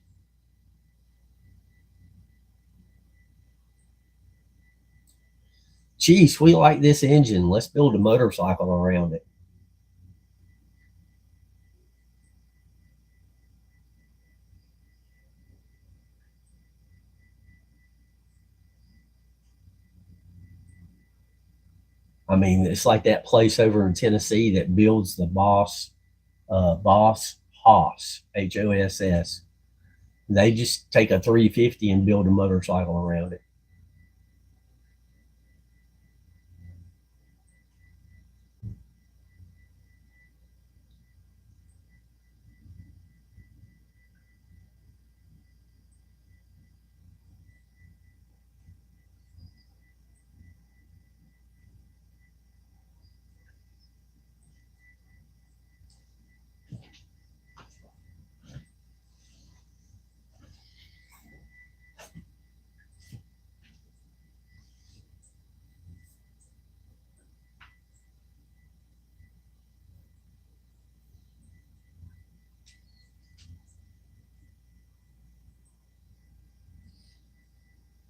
Geez, we like this engine. Let's build a motorcycle around it. I mean, it's like that place over in Tennessee that builds the Boss Hoss, Hoss. They just take a 350 and build a motorcycle around it.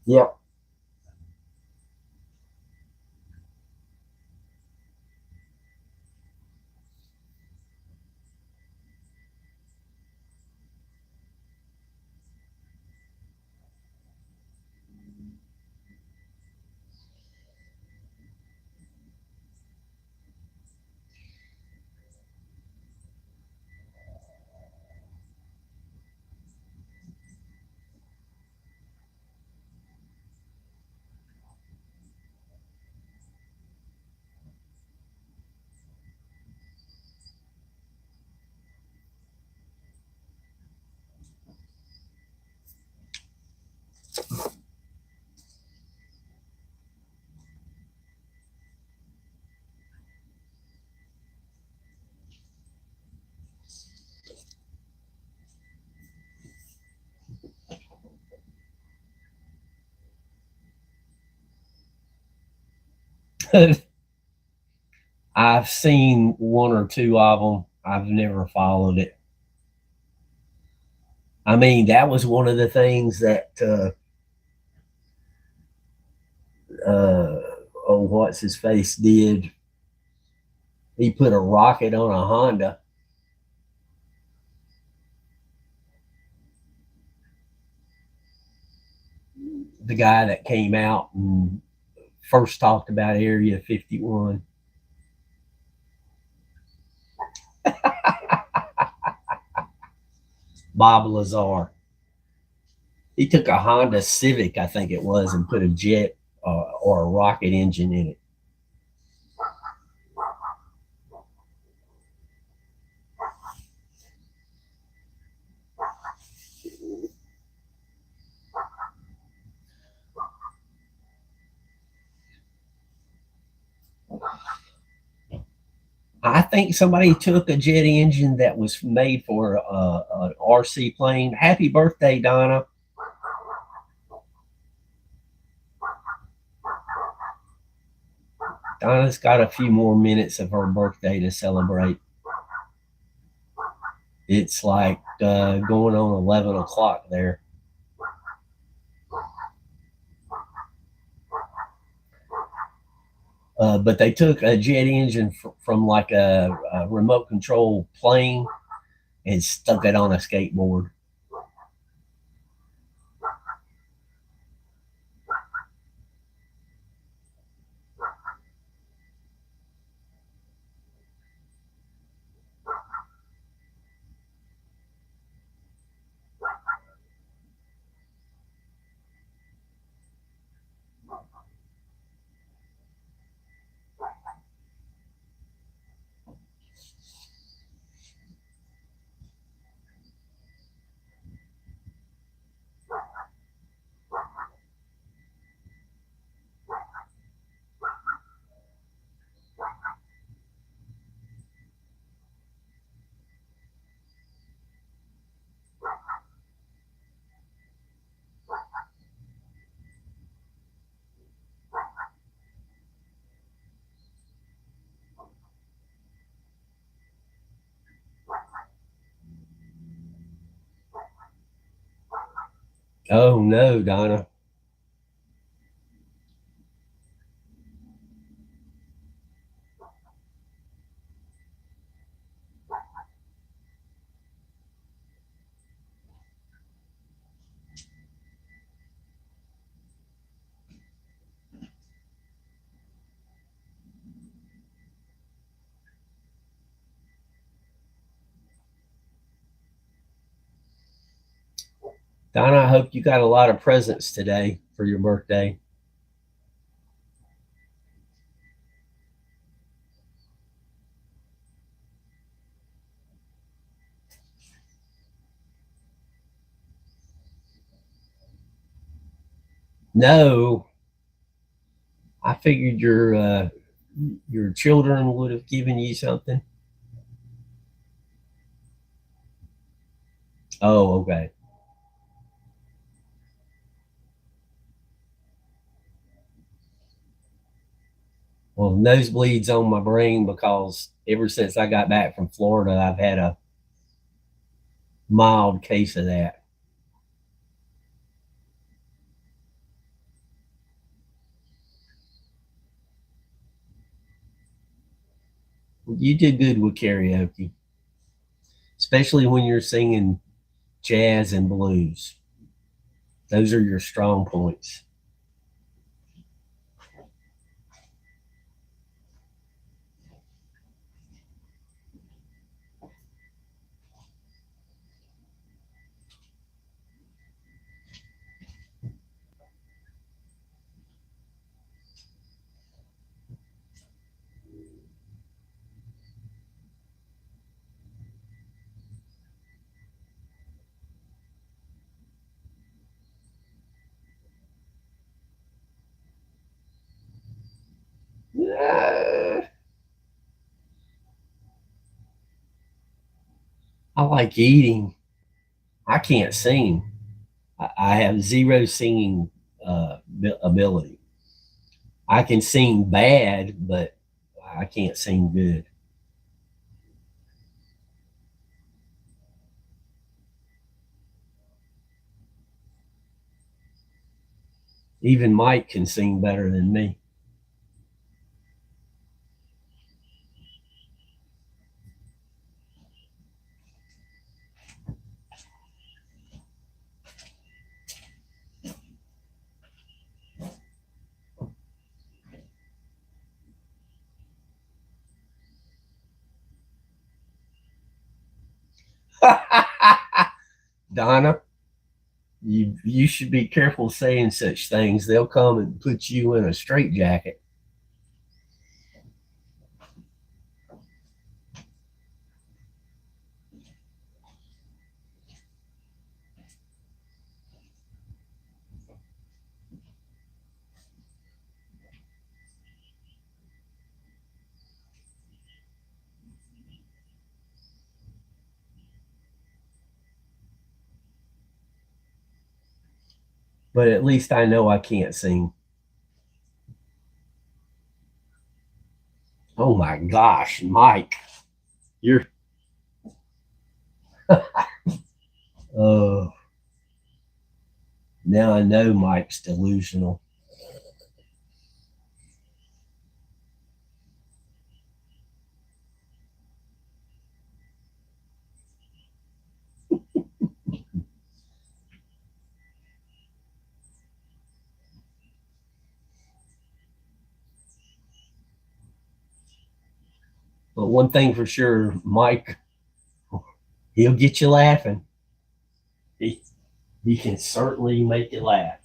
Yep. I've seen one or two of them. I've never followed it. I mean, that was one of the things that uh, oh, what's his face did. He put a rocket on a Honda. The guy that came out and first talked about Area 51. Bob Lazar. He took a Honda Civic, I think it was, and put a jet or a rocket engine in it. I think somebody took a jet engine that was made for an RC plane. Happy birthday, Donna. Donna's got a few more minutes of her birthday to celebrate. It's like going on 11 o'clock there. But they took a jet engine from like a remote control plane and stuck it on a skateboard. Oh no, Donna. Donna, I hope you got a lot of presents today for your birthday. No, I figured your children would have given you something. Oh, okay. Well, nosebleeds on my brain because ever since I got back from Florida, I've had a mild case of that. You do good with karaoke, especially when you're singing jazz and blues. Those are your strong points. Uh, I like eating. I can't sing. I have zero singing ability. I can sing bad, but I can't sing good. Even Mike can sing better than me. Donna, you should be careful saying such things. They'll come and put you in a straitjacket. But at least I know I can't sing. Oh my gosh, Mike, you're oh now I know Mike's delusional. But one thing for sure, Mike, he'll get you laughing. He, he can certainly make you laugh.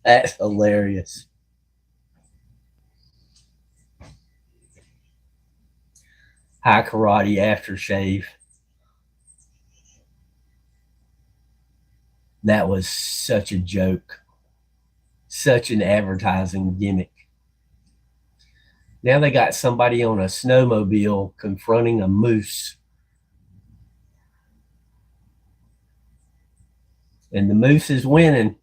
That's hilarious. High karate aftershave. That was such a joke, such an advertising gimmick. Now they got somebody on a snowmobile confronting a moose, and the moose is winning.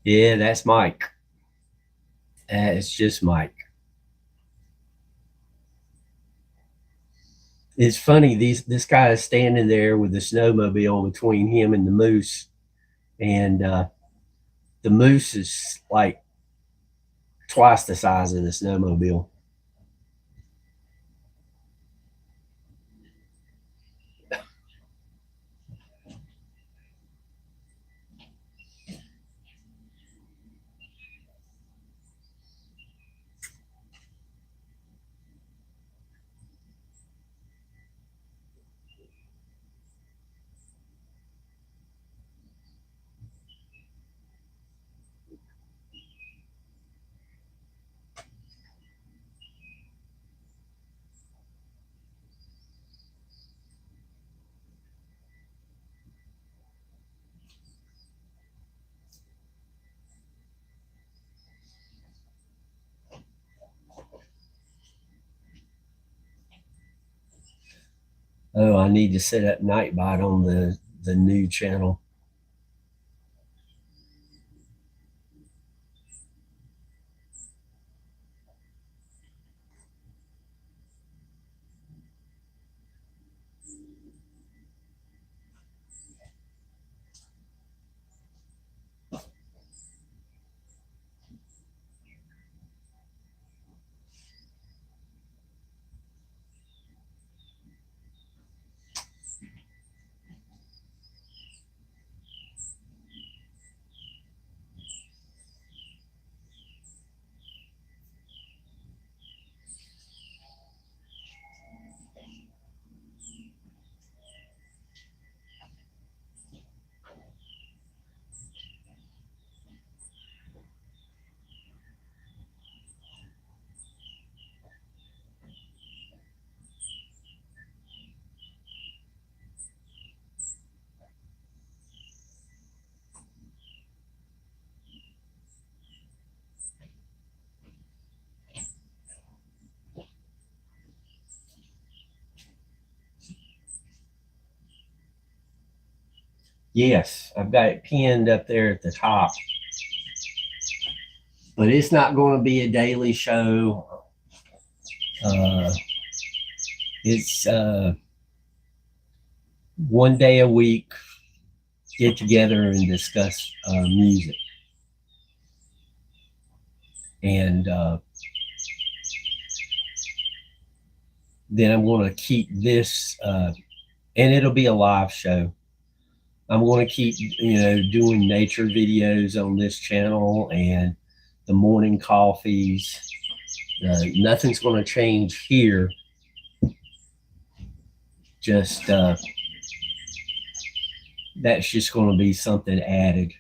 Yeah, that's Mike. It's just Mike. It's funny. This guy is standing there with the snowmobile between him and the moose, and the Moose is like twice the size of the snowmobile. Oh, I need to set up Nightbot on the new channel. Yes, I've got it pinned up there at the top, but it's not going to be a daily show. It's one day a week, get together and discuss music. And then I'm going to keep this, and it'll be a live show. I'm going to keep, doing nature videos on this channel and the morning coffees. Nothing's going to change here. Just that's just going to be something added.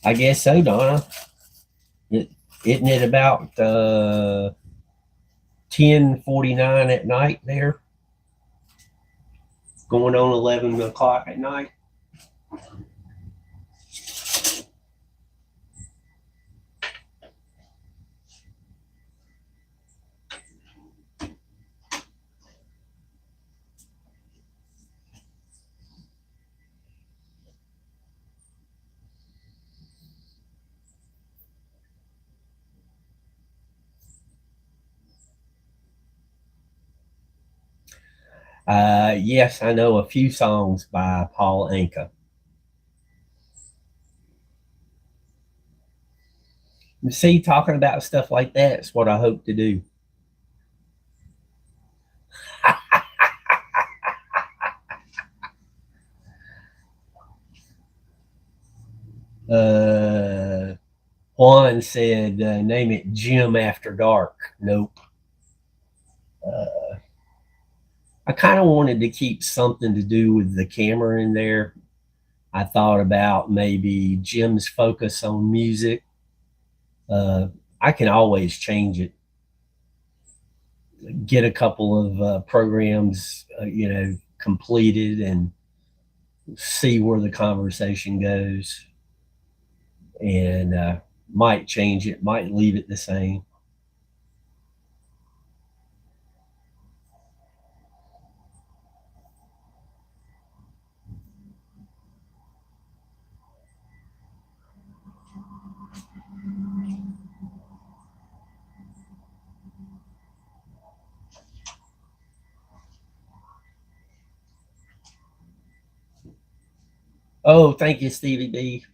I guess so, Donna. Isn't it about 10:49 at night there? Going on 11 o'clock at night? Yes, I know a few songs by Paul Anka. See, talking about stuff like that is what I hope to do. Uh, Juan said, name it Jim After Dark. Nope. Uh, I kind of wanted to keep something to do with the camera in there. I thought about maybe Jim's focus on music. Uh, I can always change it, get a couple of programs, completed and see where the conversation goes. And might change it, might leave it the same. Oh, thank you, Stevie B.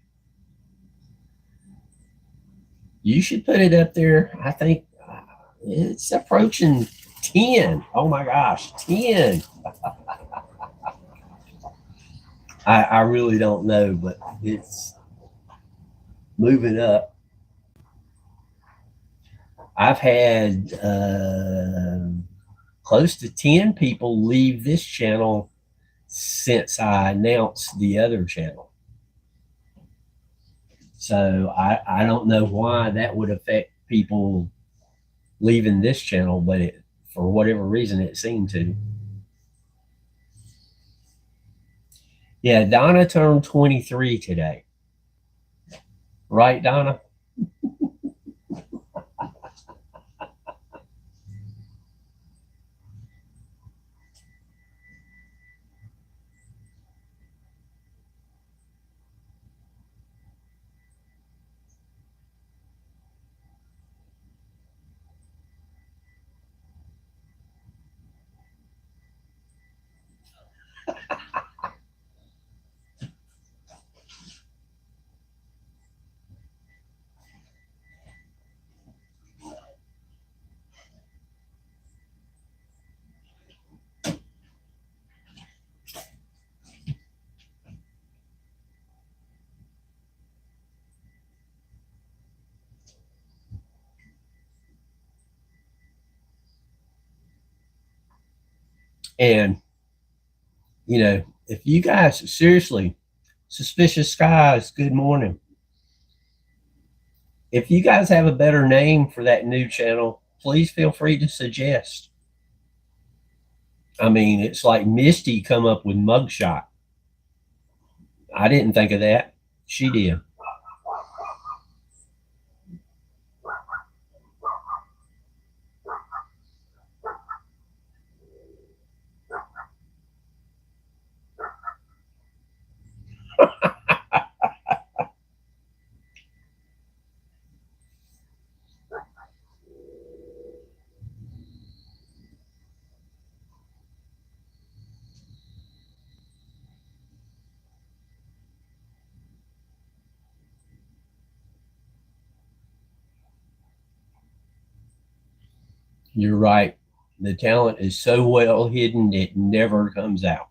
You should put it up there. I think it's approaching 10. Oh my gosh, 10. I really don't know, but it's moving up. I've had close to 10 people leave this channel since I announced the other channel. So I don't know why that would affect people leaving this channel, but for whatever reason, it seemed to. Yeah, Donna turned 23 today. Right, Donna? And, if you guys, seriously, Suspicious Skies, good morning. If you guys have a better name for that new channel, please feel free to suggest. I mean, it's like Misty come up with Mugshot. I didn't think of that. She did. You're right. The talent is so well hidden, it never comes out.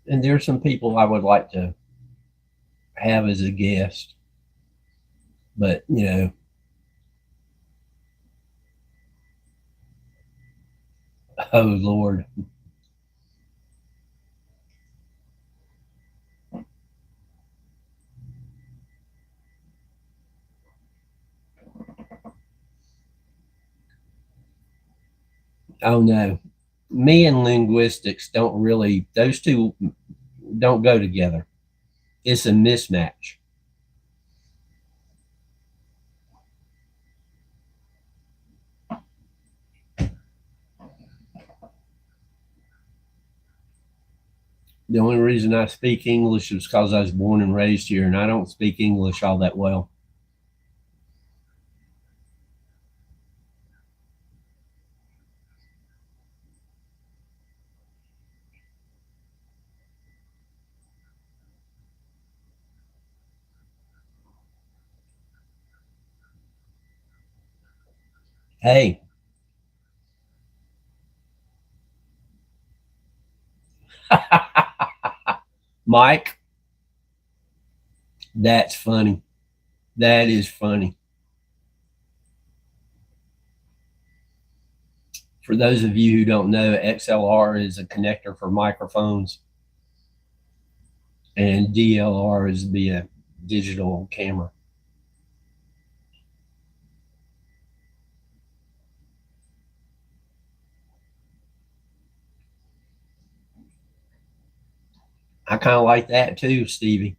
And there's some people I would like to have as a guest, but oh Lord. Oh no. Me and linguistics don't really, those two don't go together. It's a mismatch. The only reason I speak English is because I was born and raised here, and I don't speak English all that well. Hey, Mike, that's funny. That is funny. For those of you who don't know, XLR is a connector for microphones, and DLR is be a digital camera. I kind of like that too, Stevie.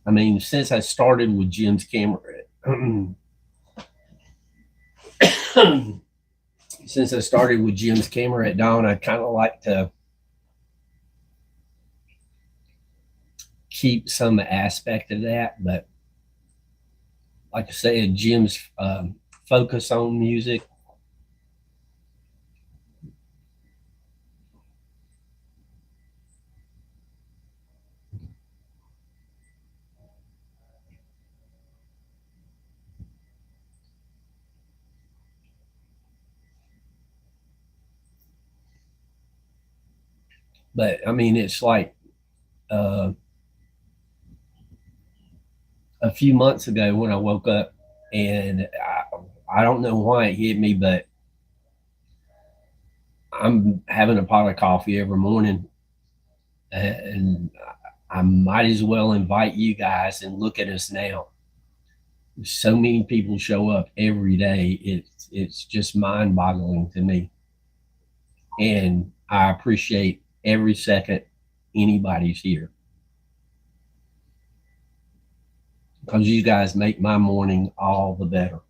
I mean, since I started with Jim's camera, since I started with Jim's camera at Dawn, I kind of like to keep some aspect of that. But like I said, Jim's focus on music. But I mean, it's like uh, a few months ago when I woke up, and I don't know why it hit me, but I'm having a pot of coffee every morning, and I might as well invite you guys and look at us now. So many people show up every day. It's just mind boggling to me, and I appreciate every second anybody's here because you guys make my morning all the better.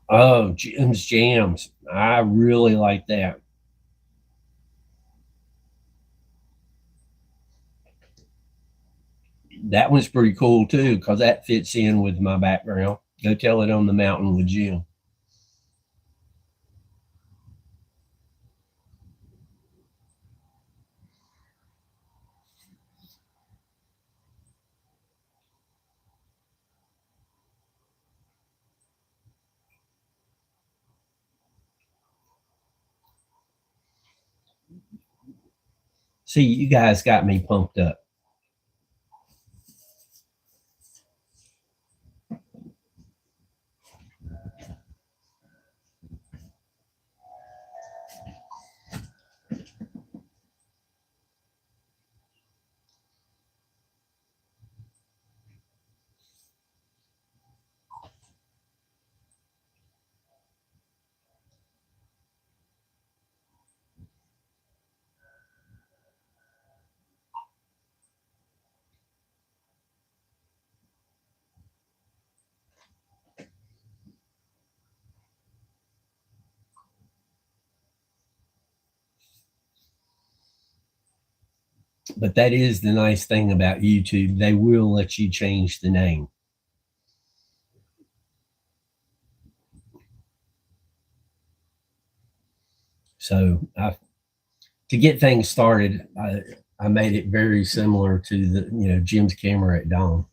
Oh, Jim's Jams. I really like that. That one's pretty cool too because that fits in with my background. Go tell it on the mountain with Jim. See, you guys got me pumped up. But that is the nice thing about YouTube. They will let you change the name. So to get things started, I made it very similar to the Jim's Camera at Dawn.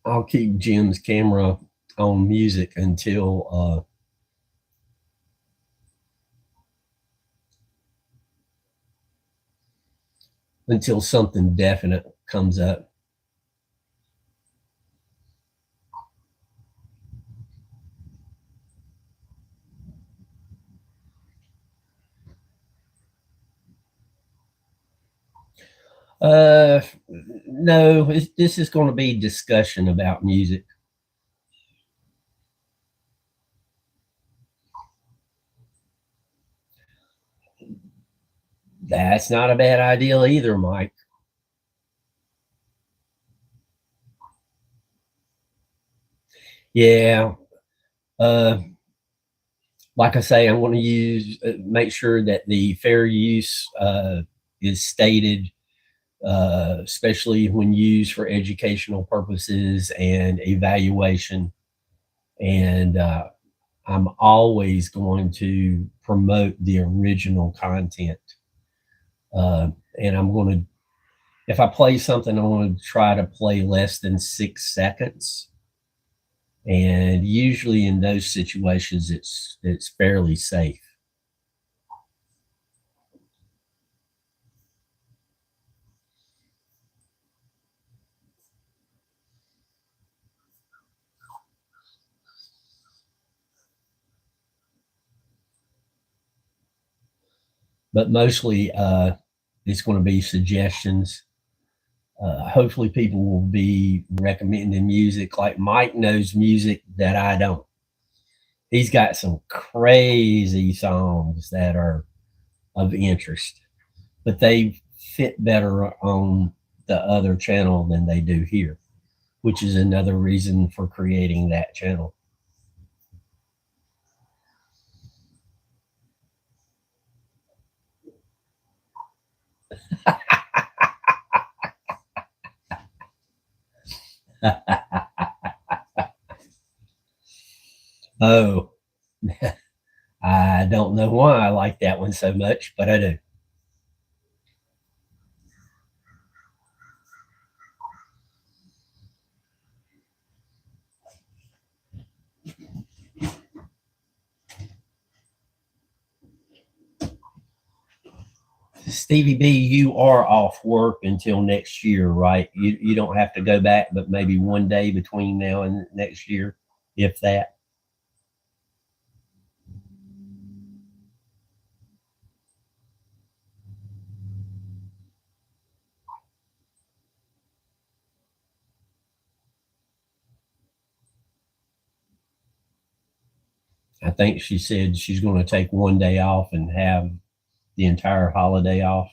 I'll keep Jim's Camera on music until something definite comes up. No, this is going to be discussion about music. That's not a bad idea either, Mike. Yeah. Uh, like I say, I'm going to make sure that the fair use is stated, especially when used for educational purposes and evaluation. And I'm always going to promote the original content. And I'm going to, if I play something, I'm going to try to play less than 6 seconds. And usually in those situations, it's fairly safe. But mostly it's going to be suggestions. Hopefully people will be recommending music. Like Mike knows music that I don't. He's got some crazy songs that are of interest, but they fit better on the other channel than they do here, which is another reason for creating that channel. Oh, I don't know why I like that one so much, but I do. Stevie B, you are off work until next year, right? You don't have to go back, but maybe one day between now and next year, if that. I think she said she's going to take one day off and have the entire holiday off.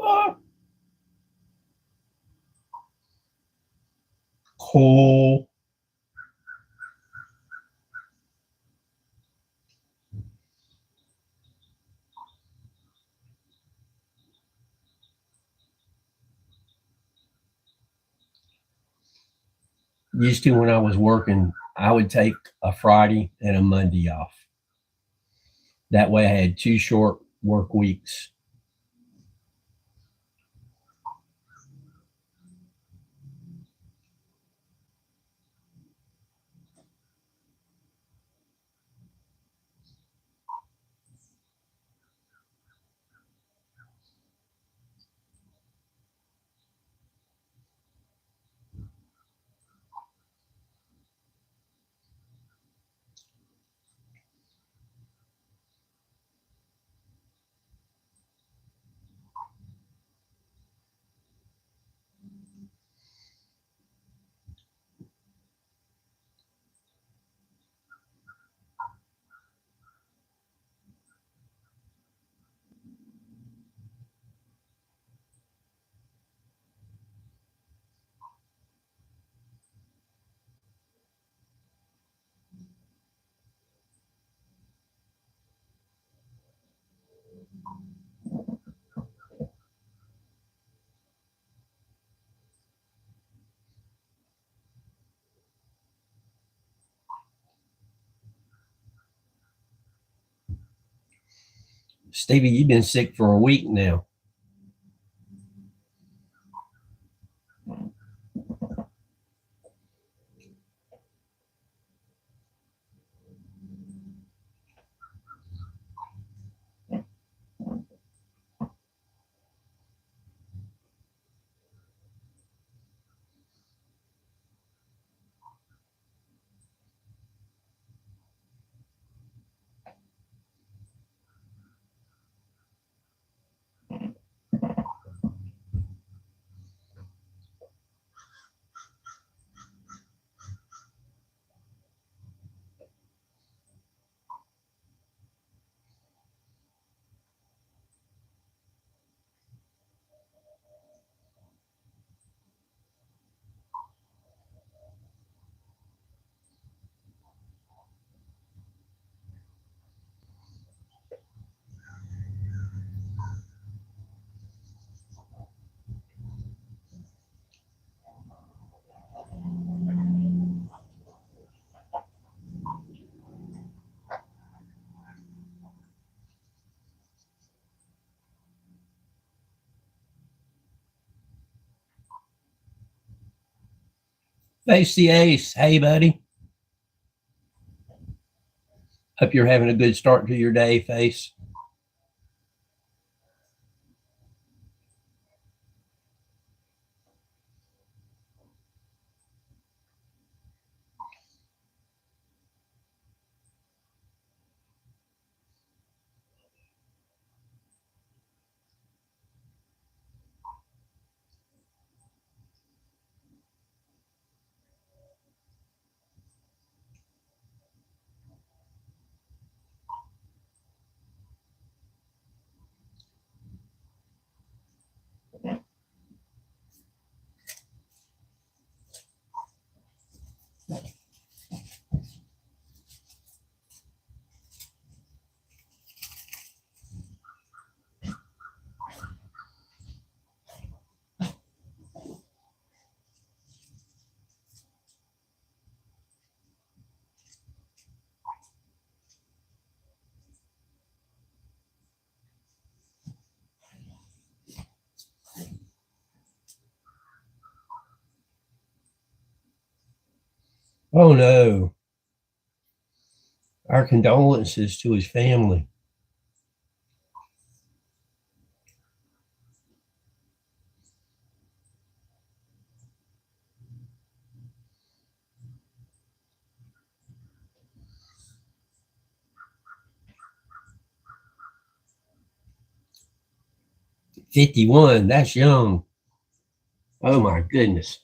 Oh, cool. Used to when I was working, I would take a Friday and a Monday off. That way I had 2 short work weeks. Stevie, you've been sick for a week now. Face the Ace. Hey, buddy. Hope you're having a good start to your day, Face. Oh, no. Our condolences to his family. '51. That's young. Oh, my goodness.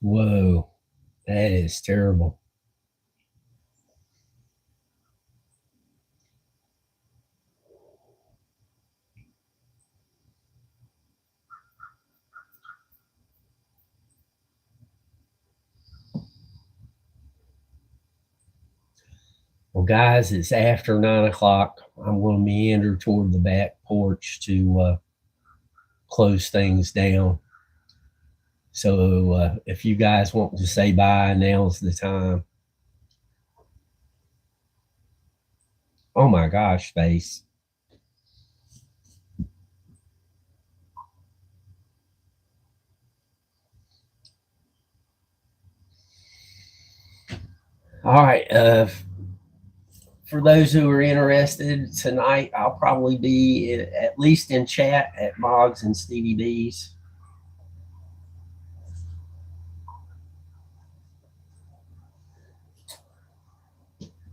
Whoa, that is terrible. Well, guys, it's after 9 o'clock. I'm going to meander toward the back porch to close things down. So if you guys want to say bye, now's the time. Oh my gosh, face. All right. For those who are interested tonight, I'll probably be at least in chat at Boggs and Stevie B's.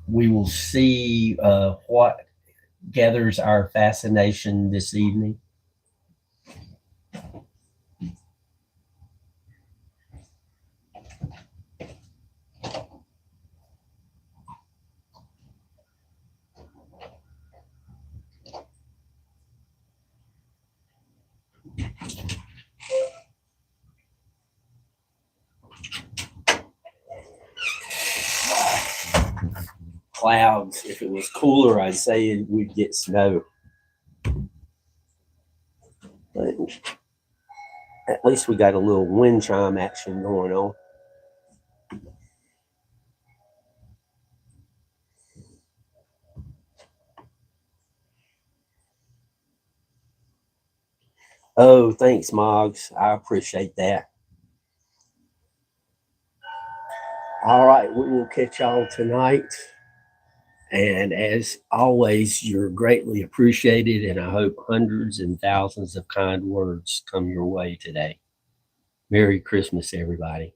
We will see what gathers our fascination this evening. Clouds. If it was cooler, I'd say we'd get snow. But at least we got a little wind chime action going on. Oh, thanks, Moggs. I appreciate that. All right, we will catch y'all tonight. And as always, you're greatly appreciated, and I hope hundreds and thousands of kind words come your way today. Merry Christmas, everybody.